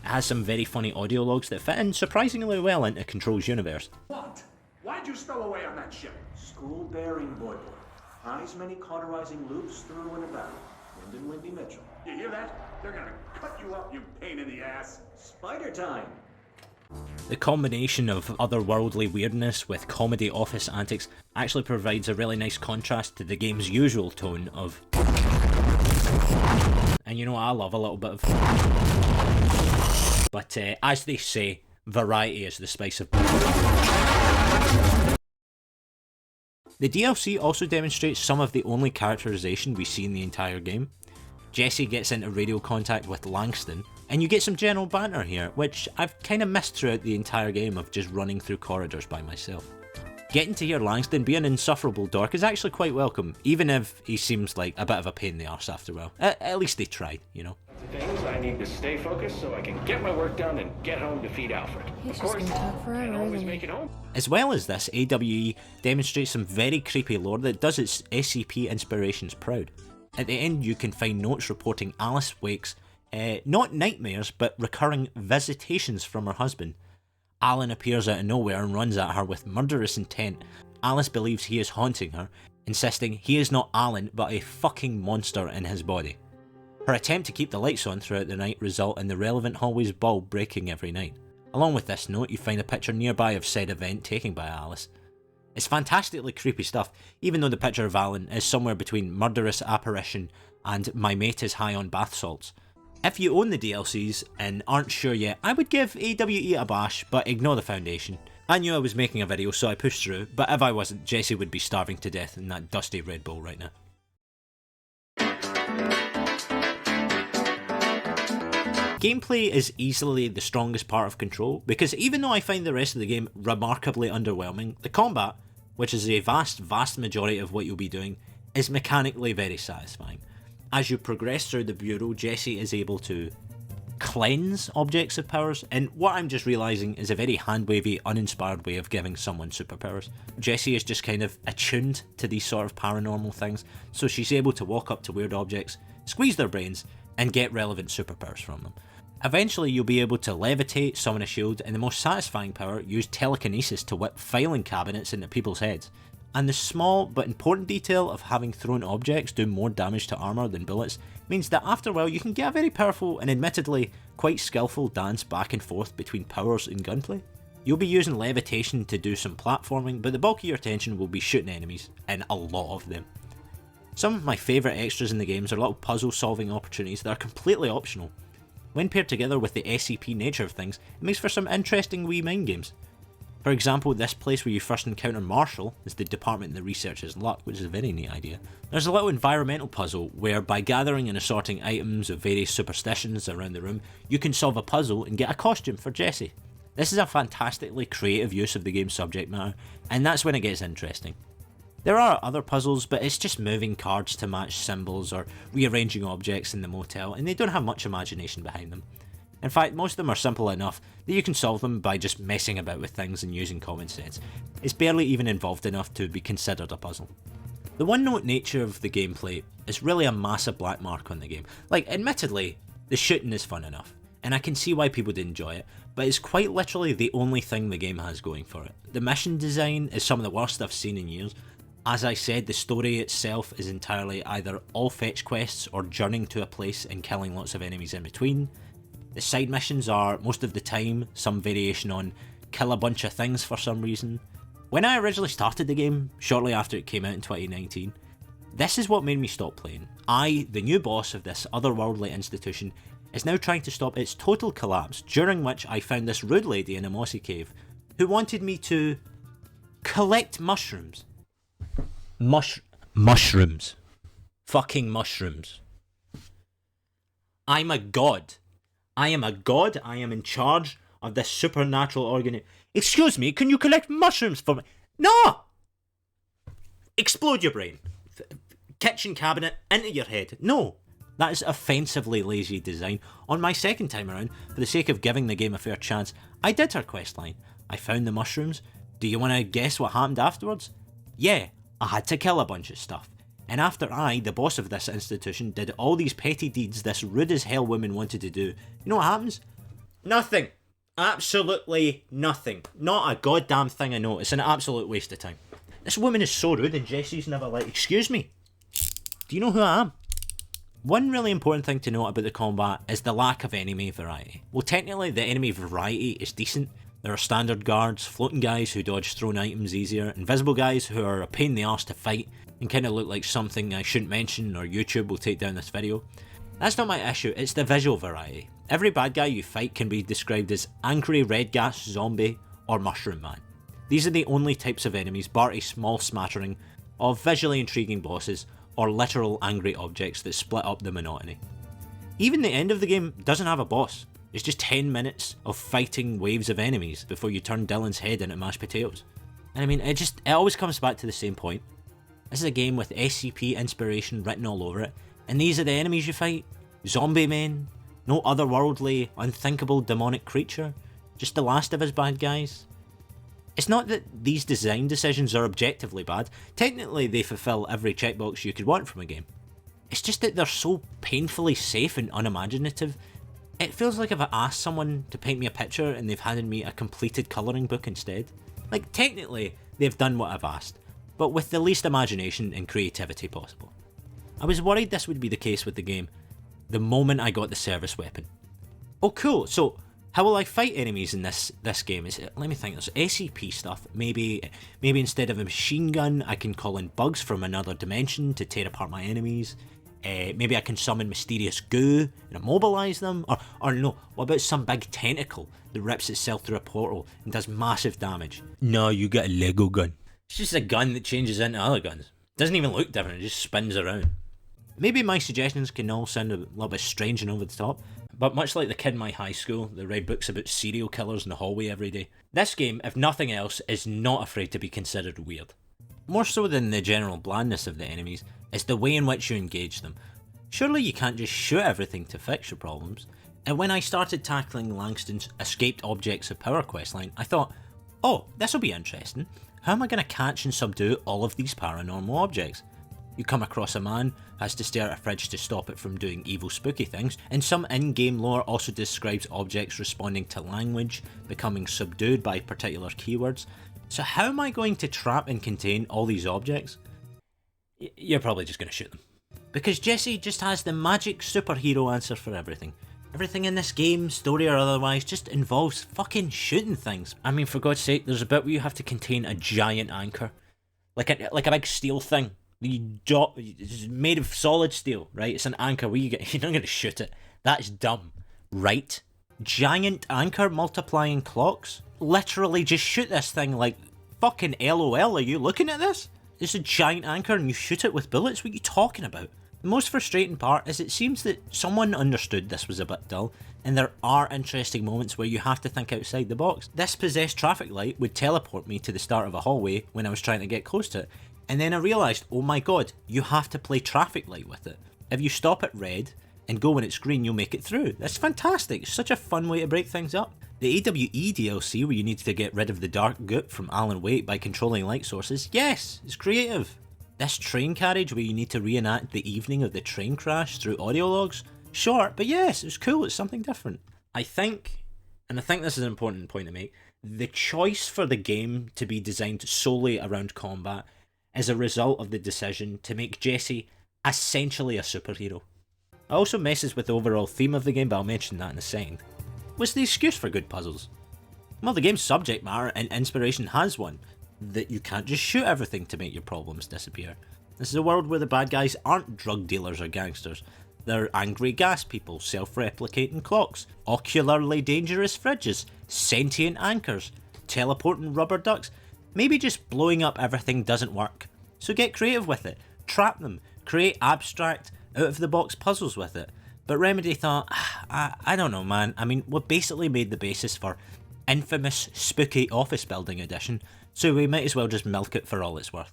It has some very funny audio logs that fit in surprisingly well into Control's universe. What? Why'd you stow away on that ship? School bearing, boy. Eyes many cauterizing loops through and about. Wind and Windy Mitchell. You hear that? They're gonna cut you up, you pain in the ass. Spider time. The combination of otherworldly weirdness with comedy office antics actually provides a really nice contrast to the game's usual tone of... And you know what, I love a little bit of... But as they say, variety is the spice of... The DLC also demonstrates some of the only characterization we see in the entire game. Jessie gets into radio contact with Langston, and you get some general banter here, which I've kind of missed throughout the entire game of just running through corridors by myself. Getting to hear Langston be an insufferable dork is actually quite welcome, even if he seems like a bit of a pain in the arse after a while. At least they tried, you know. Things I need to stay focused so I can get my work done and get home to feed Alfred. He's Of course, just gonna talk forever, can't always isn't he? make it home. As well as this, AWE demonstrates some very creepy lore that does its SCP inspirations proud. At the end you can find notes reporting Alice Wake's, not nightmares, but recurring visitations from her husband. Alan appears out of nowhere and runs at her with murderous intent. Alice believes he is haunting her, insisting he is not Alan but a fucking monster in his body. Her attempt to keep the lights on throughout the night result in the relevant hallway's bulb breaking every night. Along with this note, you find a picture nearby of said event taken by Alice. It's fantastically creepy stuff, even though the picture of Alan is somewhere between murderous apparition and my mate is high on bath salts. If you own the DLCs and aren't sure yet, I would give AWE a bash, but ignore the Foundation. I knew I was making a video, so I pushed through, but if I wasn't, Jessie would be starving to death in that dusty Red Bull right now. Gameplay is easily the strongest part of Control, because even though I find the rest of the game remarkably underwhelming, the combat, which is a vast majority of what you'll be doing, is mechanically very satisfying. As you progress through the Bureau, Jesse is able to cleanse objects of powers, and what I'm just realising is a very hand-wavy, uninspired way of giving someone superpowers. Jessie is just kind of attuned to these sort of paranormal things, so she's able to walk up to weird objects, squeeze their brains, and get relevant superpowers from them. Eventually you'll be able to levitate, summon a shield, and the most satisfying power, use telekinesis to whip filing cabinets into people's heads. And the small but important detail of having thrown objects do more damage to armour than bullets means that after a while you can get a very powerful and admittedly quite skillful dance back and forth between powers and gunplay. You'll be using levitation to do some platforming, but the bulk of your attention will be shooting enemies, and a lot of them. Some of my favourite extras in the games are little puzzle solving opportunities that are completely optional. When paired together with the SCP nature of things, it makes for some interesting wee mind games. For example, this place where you first encounter Marshall is the department that researches luck, which is a very neat idea. There's a little environmental puzzle where by gathering and assorting items of various superstitions around the room, you can solve a puzzle and get a costume for Jessie. This is a fantastically creative use of the game's subject matter, and that's when it gets interesting. There are other puzzles, but it's just moving cards to match symbols or rearranging objects in the motel, and they don't have much imagination behind them. In fact, most of them are simple enough that you can solve them by just messing about with things and using common sense. It's barely even involved enough to be considered a puzzle. The one-note nature of the gameplay is really a massive black mark on the game. Like, admittedly, the shooting is fun enough, and I can see why people did enjoy it, but it's quite literally the only thing the game has going for it. The mission design is some of the worst I've seen in years. As I said, the story itself is entirely either all fetch quests or journeying to a place and killing lots of enemies in between. The side missions are, most of the time, some variation on kill a bunch of things for some reason. When I originally started the game, shortly after it came out in 2019, this is what made me stop playing. I, the new boss of this otherworldly institution, is now trying to stop its total collapse, during which I found this rude lady in a mossy cave, who wanted me to collect mushrooms. Mushrooms. Fucking mushrooms. I'm a god. I am a god, I am in charge of this supernatural organism. Excuse me, can you collect mushrooms for me? No! Explode your brain. Kitchen cabinet into your head. No. That is offensively lazy design. On my second time around, for the sake of giving the game a fair chance, I did her questline. I found the mushrooms. Do you want to guess what happened afterwards? Yeah, I had to kill a bunch of stuff. And after I, the boss of this institution, did all these petty deeds this rude as hell woman wanted to do, you know what happens? Nothing. Absolutely nothing. Not a goddamn thing I know. It's an absolute waste of time. This woman is so rude and Jesse's never like, excuse me, do you know who I am? One really important thing to note about the combat is the lack of enemy variety. Well, technically the enemy variety is decent. There are standard guards, floating guys who dodge thrown items easier, invisible guys who are a pain in the arse to fight and kind of look like something I shouldn't mention or YouTube will take down this video. That's not my issue, it's the visual variety. Every bad guy you fight can be described as angry red gas zombie or mushroom man. These are the only types of enemies, bar a small smattering of visually intriguing bosses or literal angry objects that split up the monotony. Even the end of the game doesn't have a boss. It's just 10 minutes of fighting waves of enemies before you turn Dylan's head into mashed potatoes. And I mean, it always comes back to the same point. This is a game with SCP inspiration written all over it, and these are the enemies you fight? Zombie men? No otherworldly, unthinkable demonic creature? Just the last of us bad guys? It's not that these design decisions are objectively bad, technically they fulfill every checkbox you could want from a game. It's just that they're so painfully safe and unimaginative. It feels like if I asked someone to paint me a picture and they've handed me a completed colouring book instead. Like, technically, they've done what I've asked, but with the least imagination and creativity possible. I was worried this would be the case with the game the moment I got the service weapon. Oh cool, so how will I fight enemies in this game? Let me think, there's SCP stuff. Maybe instead of a machine gun, I can call in bugs from another dimension to tear apart my enemies. Maybe I can summon mysterious goo and immobilise them. Or no, what about some big tentacle that rips itself through a portal and does massive damage? No, you get a Lego gun. It's just a gun that changes into other guns. Doesn't even look different, it just spins around. Maybe my suggestions can all sound a little bit strange and over the top, but much like the kid in my high school that read books about serial killers in the hallway every day, this game, if nothing else, is not afraid to be considered weird. more so than the general blandness of the enemies, is the way in which you engage them. Surely you can't just shoot everything to fix your problems. And when I started tackling Langston's Escaped Objects of Power questline, I thought, oh, this'll be interesting. How am I going to catch and subdue all of these paranormal objects? You come across a man who has to stare at a fridge to stop it from doing evil spooky things, and some in-game lore also describes objects responding to language, becoming subdued by particular keywords. So how am I going to trap and contain all these objects? You're probably just going to shoot them. Because Jesse just has the magic superhero answer for everything. Everything in this game, story or otherwise, just involves fucking shooting things. I mean, for God's sake, there's a bit where you have to contain a giant anchor. Like a big steel thing. It's made of solid steel, right? It's an anchor where you're not going to shoot it. That's dumb, right? Giant anchor multiplying clocks? Literally just shoot this thing like, fucking LOL, are you looking at this? It's a giant anchor and you shoot it with bullets? What are you talking about? The most frustrating part is it seems that someone understood this was a bit dull, and there are interesting moments where you have to think outside the box. This possessed traffic light would teleport me to the start of a hallway when I was trying to get close to it, and then I realised, oh my god, you have to play traffic light with it. If you stop at red and go when it's green, you'll make it through. That's fantastic, it's such a fun way to break things up. The AWE DLC where you need to get rid of the dark goop from Alan Wake by controlling light sources, yes, it's creative. This train carriage where you need to reenact the evening of the train crash through audio logs, short, but yes, it's cool, it's something different. I think this is an important point to make, the choice for the game to be designed solely around combat is a result of the decision to make Jesse essentially a superhero. It also messes with the overall theme of the game, but I'll mention that in a second. What's the excuse for good puzzles? Well, the game's subject matter and inspiration has one, that you can't just shoot everything to make your problems disappear. This is a world where the bad guys aren't drug dealers or gangsters. They're angry gas people, self-replicating clocks, ocularly dangerous fridges, sentient anchors, teleporting rubber ducks. Maybe just blowing up everything doesn't work. So get creative with it, trap them, create abstract, out-of-the-box puzzles with it. But Remedy thought, I don't know man, I mean, we basically made the basis for infamous spooky office building edition, so we might as well just milk it for all it's worth.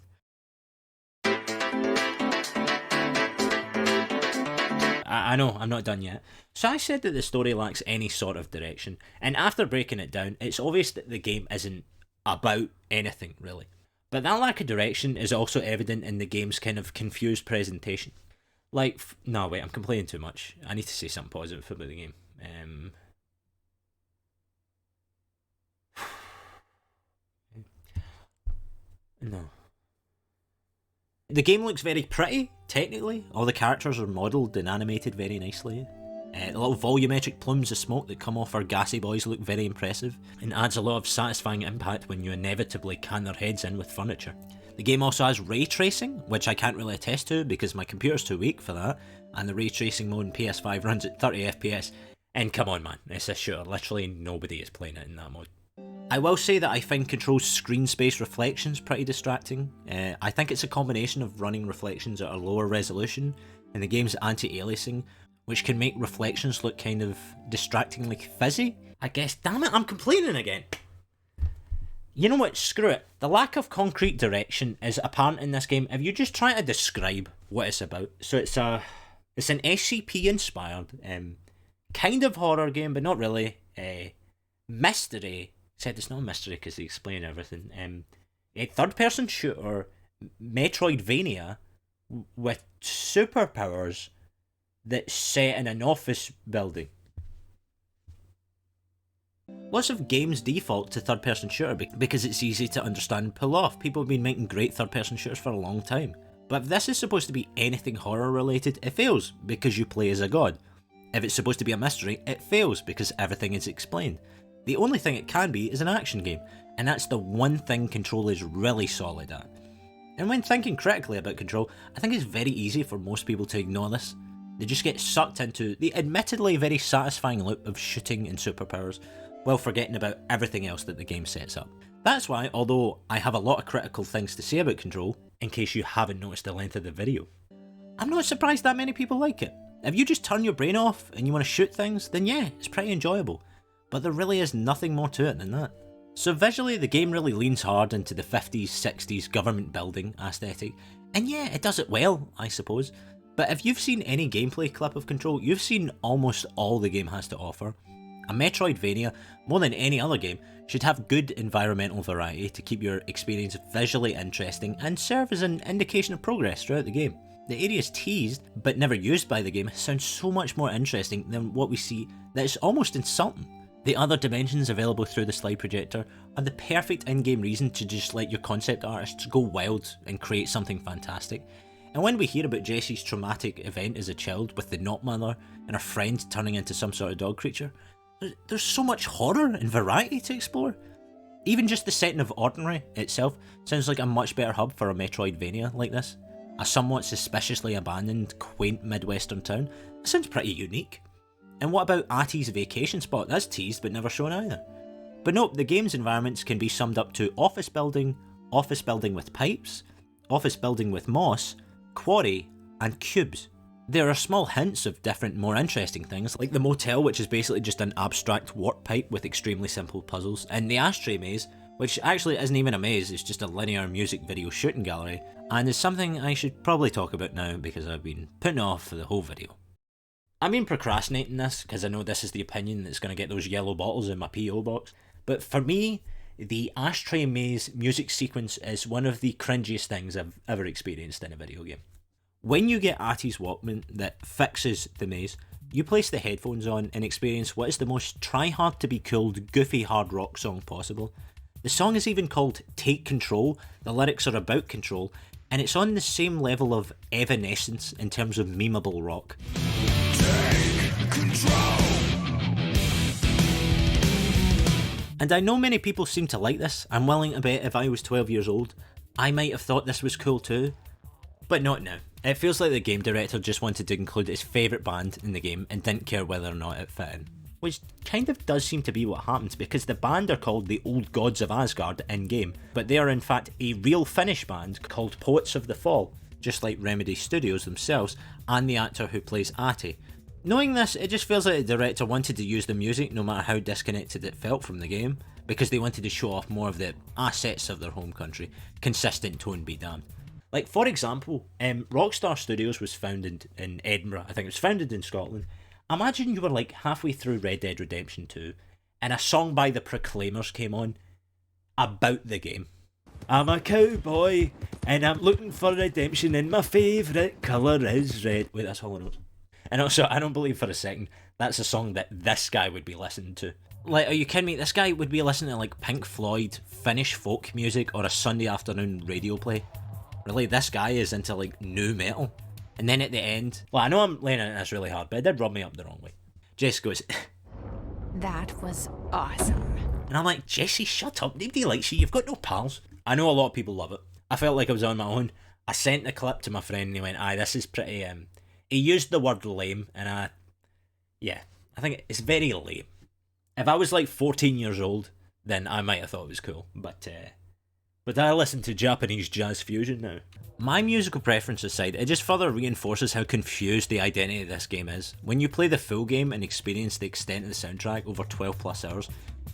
I know, I'm not done yet. So I said that the story lacks any sort of direction, and after breaking it down, it's obvious that the game isn't about anything, really. But that lack of direction is also evident in the game's kind of confused presentation. Like, no wait, I'm complaining too much. I need to say something positive about the game. No. The game looks very pretty, technically. All the characters are modelled and animated very nicely. The little volumetric plumes of smoke that come off our gassy boys look very impressive, and adds a lot of satisfying impact when you inevitably can their heads in with furniture. The game also has ray tracing, which I can't really attest to because my computer's too weak for that, and the ray tracing mode in PS5 runs at 30 FPS, and come on man, it's a shooter, literally nobody is playing it in that mode. I will say that I find Control's screen space reflections pretty distracting. I think it's a combination of running reflections at a lower resolution and the game's anti-aliasing, which can make reflections look kind of distractingly fizzy. I guess, damn it, I'm complaining again. You know what, screw it. The lack of concrete direction is apparent in this game if you just try to describe what it's about. So it's an SCP-inspired, kind of horror game, but not really, mystery. Said it's not a mystery because they explain everything. A third-person shooter, Metroidvania, with superpowers that's set in an office building. Lots of games default to third-person shooter because it's easy to understand and pull off. People have been making great third-person shooters for a long time. But if this is supposed to be anything horror-related, it fails because you play as a god. If it's supposed to be a mystery, it fails because everything is explained. The only thing it can be is an action game, and that's the one thing Control is really solid at. And when thinking critically about Control, I think it's very easy for most people to ignore this. They just get sucked into the admittedly very satisfying loop of shooting and superpowers, while forgetting about everything else that the game sets up. That's why, although I have a lot of critical things to say about Control, in case you haven't noticed the length of the video, I'm not surprised that many people like it. If you just turn your brain off and you want to shoot things, then yeah, it's pretty enjoyable. But there really is nothing more to it than that. So visually, the game really leans hard into the 50s, 60s government building aesthetic, and yeah, it does it well, I suppose. But if you've seen any gameplay clip of Control, you've seen almost all the game has to offer. A Metroidvania, more than any other game, should have good environmental variety to keep your experience visually interesting and serve as an indication of progress throughout the game. The areas teased, but never used by the game, sound so much more interesting than what we see that it's almost insulting. The other dimensions available through the slide projector are the perfect in-game reason to just let your concept artists go wild and create something fantastic. And when we hear about Jessie's traumatic event as a child with the Not Mother and her friend turning into some sort of dog creature, there's so much horror and variety to explore. Even just the setting of Ordinary itself sounds like a much better hub for a Metroidvania like this. A somewhat suspiciously abandoned, quaint Midwestern town, that sounds pretty unique. And what about Atti's vacation spot? That's teased but never shown either. But nope, the game's environments can be summed up to office building with pipes, office building with moss, quarry, and cubes. There are small hints of different, more interesting things, like the motel, which is basically just an abstract warp pipe with extremely simple puzzles, and the ashtray maze, which actually isn't even a maze, it's just a linear music video shooting gallery, and is something I should probably talk about now because I've been putting it off for the whole video. I've been procrastinating this because I know this is the opinion that's going to get those yellow bottles in my P.O. box, but for me, the ashtray maze music sequence is one of the cringiest things I've ever experienced in a video game. When you get Atti's Walkman that fixes the maze, you place the headphones on and experience what is the most try-hard-to-be-cooled, goofy hard rock song possible. The song is even called Take Control, the lyrics are about control, and it's on the same level of Evanescence in terms of memeable rock. Take control. And I know many people seem to like this. I'm willing to bet if I was 12 years old, I might have thought this was cool too. But not now. It feels like the game director just wanted to include his favourite band in the game and didn't care whether or not it fit in. Which kind of does seem to be what happens, because the band are called the Old Gods of Asgard in-game, but they are in fact a real Finnish band called Poets of the Fall, just like Remedy Studios themselves, and the actor who plays Atti. Knowing this, it just feels like the director wanted to use the music no matter how disconnected it felt from the game, because they wanted to show off more of the assets of their home country, consistent tone be damned. Like, for example, Rockstar Studios was founded in Edinburgh. I think it was founded in Scotland. Imagine you were like halfway through Red Dead Redemption 2 and a song by the Proclaimers came on about the game. I'm a cowboy and I'm looking for redemption and my favourite colour is red. Wait, that's Hall & Oates. And also, I don't believe for a second that's a song that this guy would be listening to. Like, are you kidding me? This guy would be listening to like Pink Floyd, Finnish folk music, or a Sunday afternoon radio play. Really, this guy is into like nu metal. And then at the end, well, I know I'm laying it this really hard, but it did rub me up the wrong way. Jess goes, That was awesome. And I'm like, Jessie, shut up. Nobody likes you. You've got no pals. I know a lot of people love it. I felt like I was on my own. I sent the clip to my friend and he went, aye, this is pretty, he used the word lame, and I think it's very lame. If I was like 14 years old, then I might have thought it was cool, but I listen to Japanese jazz fusion now. My musical preference aside, it just further reinforces how confused the identity of this game is. When you play the full game and experience the extent of the soundtrack over 12 plus hours,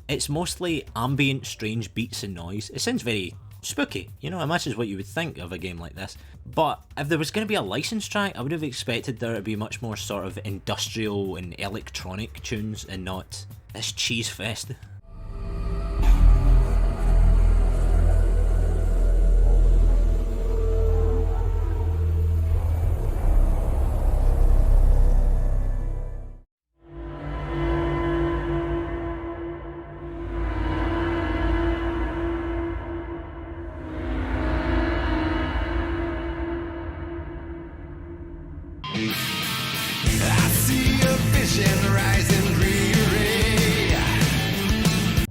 it's mostly ambient, strange beats and noise. It sounds very spooky, you know, it matches what you would think of a game like this. But if there was going to be a licensed track, I would have expected there to be much more sort of industrial and electronic tunes and not this cheese fest.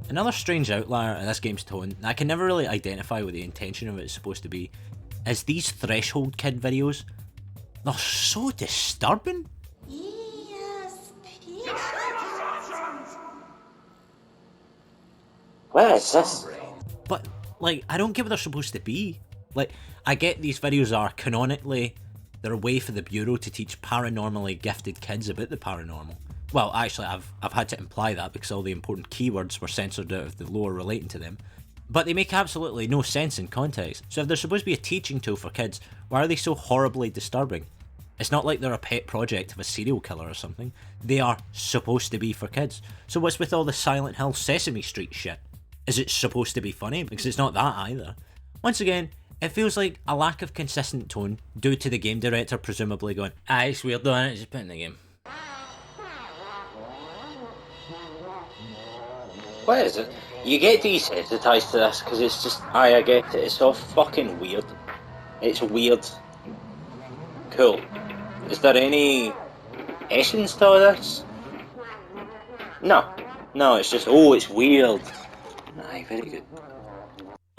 Another strange outlier in this game's tone that I can never really identify what the intention of it is supposed to be is these Threshold Kid videos. They're so disturbing. Yes, Where is this? But, like, I don't get what they're supposed to be. Like, I get these videos are canonically, they're a way for the Bureau to teach paranormally gifted kids about the paranormal. Well, actually, I've had to imply that because all the important keywords were censored out of the lore relating to them. But they make absolutely no sense in context. So if they're supposed to be a teaching tool for kids, why are they so horribly disturbing? It's not like they're a pet project of a serial killer or something. They are supposed to be for kids. So what's with all the Silent Hill Sesame Street shit? Is it supposed to be funny? Because it's not that either. Once again, it feels like a lack of consistent tone due to the game director presumably going, it's weird though, innit? Just put it in the game. What is it? You get desensitized to this because it's just, I get it, it's so fucking weird. It's weird. Cool. Is there any essence to all this? No, it's just, it's weird. Aye, very good.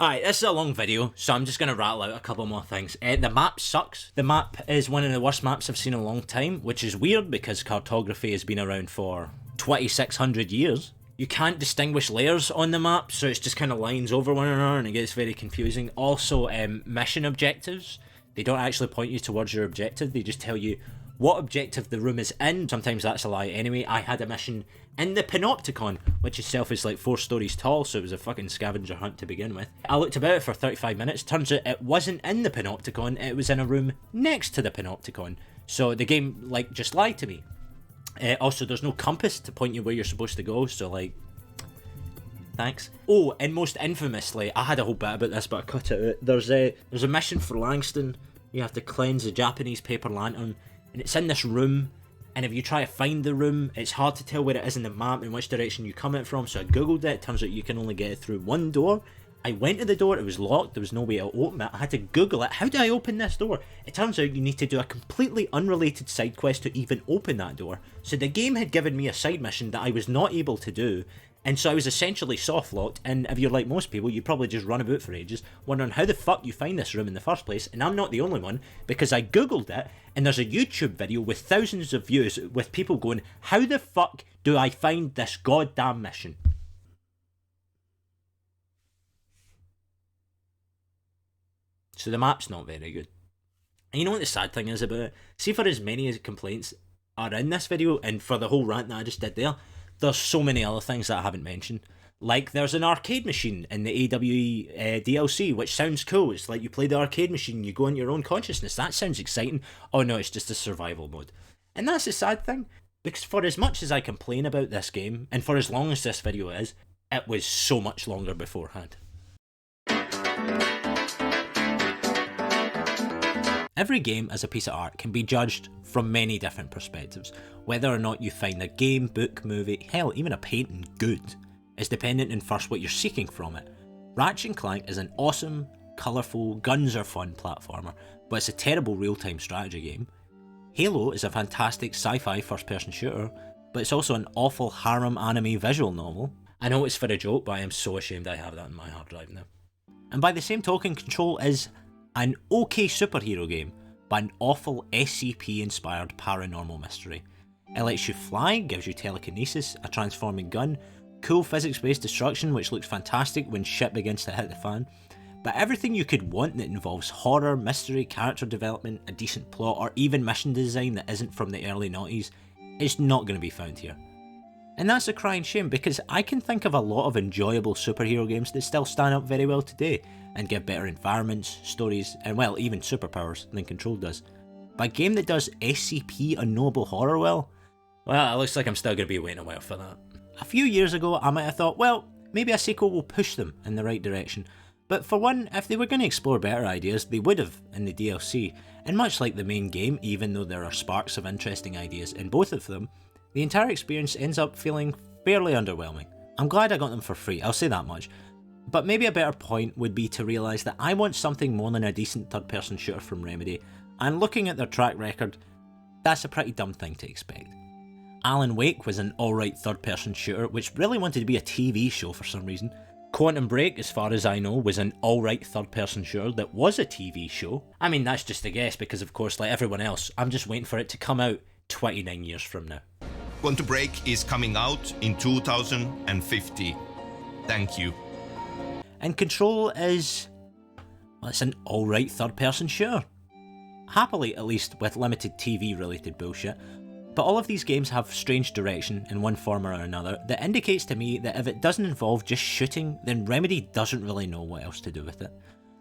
Alright, this is a long video, so I'm just going to rattle out a couple more things. The map sucks. The map is one of the worst maps I've seen in a long time, which is weird because cartography has been around for 2600 years. You can't distinguish layers on the map, so it's just kind of lines over one another and it gets very confusing. Also, mission objectives. They don't actually point you towards your objective, they just tell you what objective the room is in. Sometimes that's a lie anyway. I had a mission in the Panopticon, which itself is like 4 stories tall, so it was a fucking scavenger hunt to begin with. I looked about it for 35 minutes, turns out it wasn't in the Panopticon, it was in a room next to the Panopticon. So the game, like, just lied to me. Also, there's no compass to point you where you're supposed to go, so like, thanks. Oh, and most infamously, I had a whole bit about this, but I cut it out. There's a mission for Langston. You have to cleanse a Japanese paper lantern, and it's in this room. And if you try to find the room, it's hard to tell where it is in the map and which direction you come it from. So I googled it. Turns out you can only get it through one door. I went to the door, it was locked, there was no way to open it. I had to Google it. How do I open this door? It turns out you need to do a completely unrelated side quest to even open that door. So the game had given me a side mission that I was not able to do, and so I was essentially soft locked. And if you're like most people, you probably just run about for ages, wondering how the fuck you find this room in the first place. And I'm not the only one, because I googled it, and there's a YouTube video with thousands of views with people going, how the fuck do I find this goddamn mission? So the map's not very good. And you know what the sad thing is about it? See, for as many as complaints are in this video, and for the whole rant that I just did there, there's so many other things that I haven't mentioned. Like, there's an arcade machine in the AWE DLC, which sounds cool. It's like you play the arcade machine, you go into your own consciousness. That sounds exciting. Oh no, it's just a survival mode. And that's the sad thing, because for as much as I complain about this game, and for as long as this video is, it was so much longer beforehand. Every game as a piece of art can be judged from many different perspectives. Whether or not you find a game, book, movie, hell, even a painting good, is dependent on first what you're seeking from it. Ratchet & Clank is an awesome, colourful, guns are fun platformer, but it's a terrible real-time strategy game. Halo is a fantastic sci-fi first-person shooter, but it's also an awful harem anime visual novel. I know it's for a joke, but I am so ashamed I have that in my hard drive now. And by the same token, Control is an okay superhero game, but an awful SCP-inspired paranormal mystery. It lets you fly, gives you telekinesis, a transforming gun, cool physics-based destruction which looks fantastic when shit begins to hit the fan, but everything you could want that involves horror, mystery, character development, a decent plot, or even mission design that isn't from the early noughties, is not going to be found here. And that's a crying shame, because I can think of a lot of enjoyable superhero games that still stand up very well today, and give better environments, stories, and well, even superpowers than Control does. But a game that does SCP and noble horror well, it looks like I'm still going to be waiting a while for that. A few years ago, I might have thought, well, maybe a sequel will push them in the right direction. But for one, if they were going to explore better ideas, they would have in the DLC. And much like the main game, even though there are sparks of interesting ideas in both of them, the entire experience ends up feeling fairly underwhelming. I'm glad I got them for free, I'll say that much. But maybe a better point would be to realise that I want something more than a decent third-person shooter from Remedy, and looking at their track record, that's a pretty dumb thing to expect. Alan Wake was an alright third-person shooter, which really wanted to be a TV show for some reason. Quantum Break, as far as I know, was an alright third-person shooter that was a TV show. I mean, that's just a guess, because of course, like everyone else, I'm just waiting for it to come out 29 years from now. Quantum Break is coming out in 2050. Thank you. And Control is, well, it's an alright third-person shooter. Happily, at least, with limited TV-related bullshit. But all of these games have strange direction in one form or another that indicates to me that if it doesn't involve just shooting, then Remedy doesn't really know what else to do with it.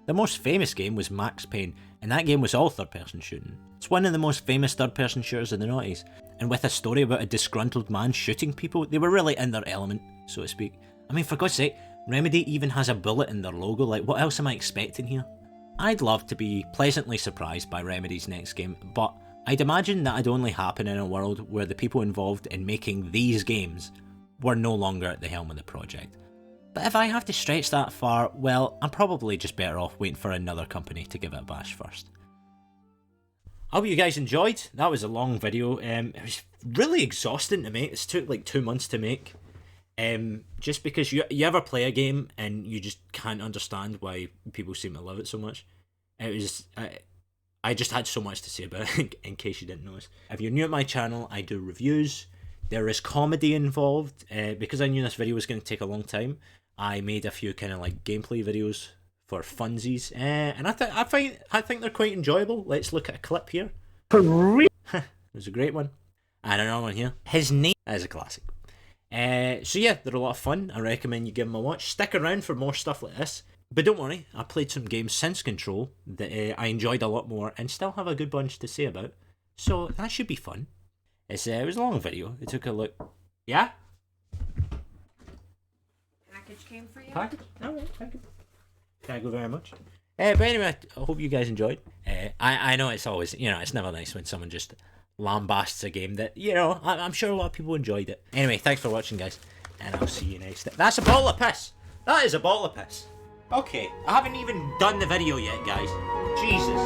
The most famous game was Max Payne, and that game was all third-person shooting. It's one of the most famous third-person shooters in the noughties, and with a story about a disgruntled man shooting people, they were really in their element, so to speak. I mean, for God's sake, Remedy even has a bullet in their logo, like what else am I expecting here? I'd love to be pleasantly surprised by Remedy's next game, but I'd imagine that'd only happen in a world where the people involved in making these games were no longer at the helm of the project. But if I have to stretch that far, well, I'm probably just better off waiting for another company to give it a bash first. I hope you guys enjoyed. That was a long video. It was really exhausting to make. It took like 2 months to make. Just because you ever play a game and you just can't understand why people seem to love it so much. It was... I just had so much to say about it, in case you didn't notice. If you're new at my channel, I do reviews. There is comedy involved. Because I knew this video was going to take a long time, I made a few kind of like gameplay videos for funsies. And I think they're quite enjoyable. Let's look at a clip here. For real? It was a great one. And another one here. His name is a classic. So yeah, they're a lot of fun. I recommend you give them a watch. Stick around for more stuff like this. But don't worry, I played some games since Control that I enjoyed a lot more and still have a good bunch to say about. So that should be fun. It was a long video. It took a look. Yeah? Package came for you? Package? Alright, thank you. Thank you very much. But anyway, I hope you guys enjoyed. I know it's always, it's never nice when someone just lambasts a game that, I'm sure a lot of people enjoyed it. Anyway, thanks for watching, guys. And I'll see you next time. That's a bottle of piss! That is a bottle of piss. Okay, I haven't even done the video yet, guys. Jesus.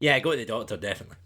Yeah, go to the doctor, definitely.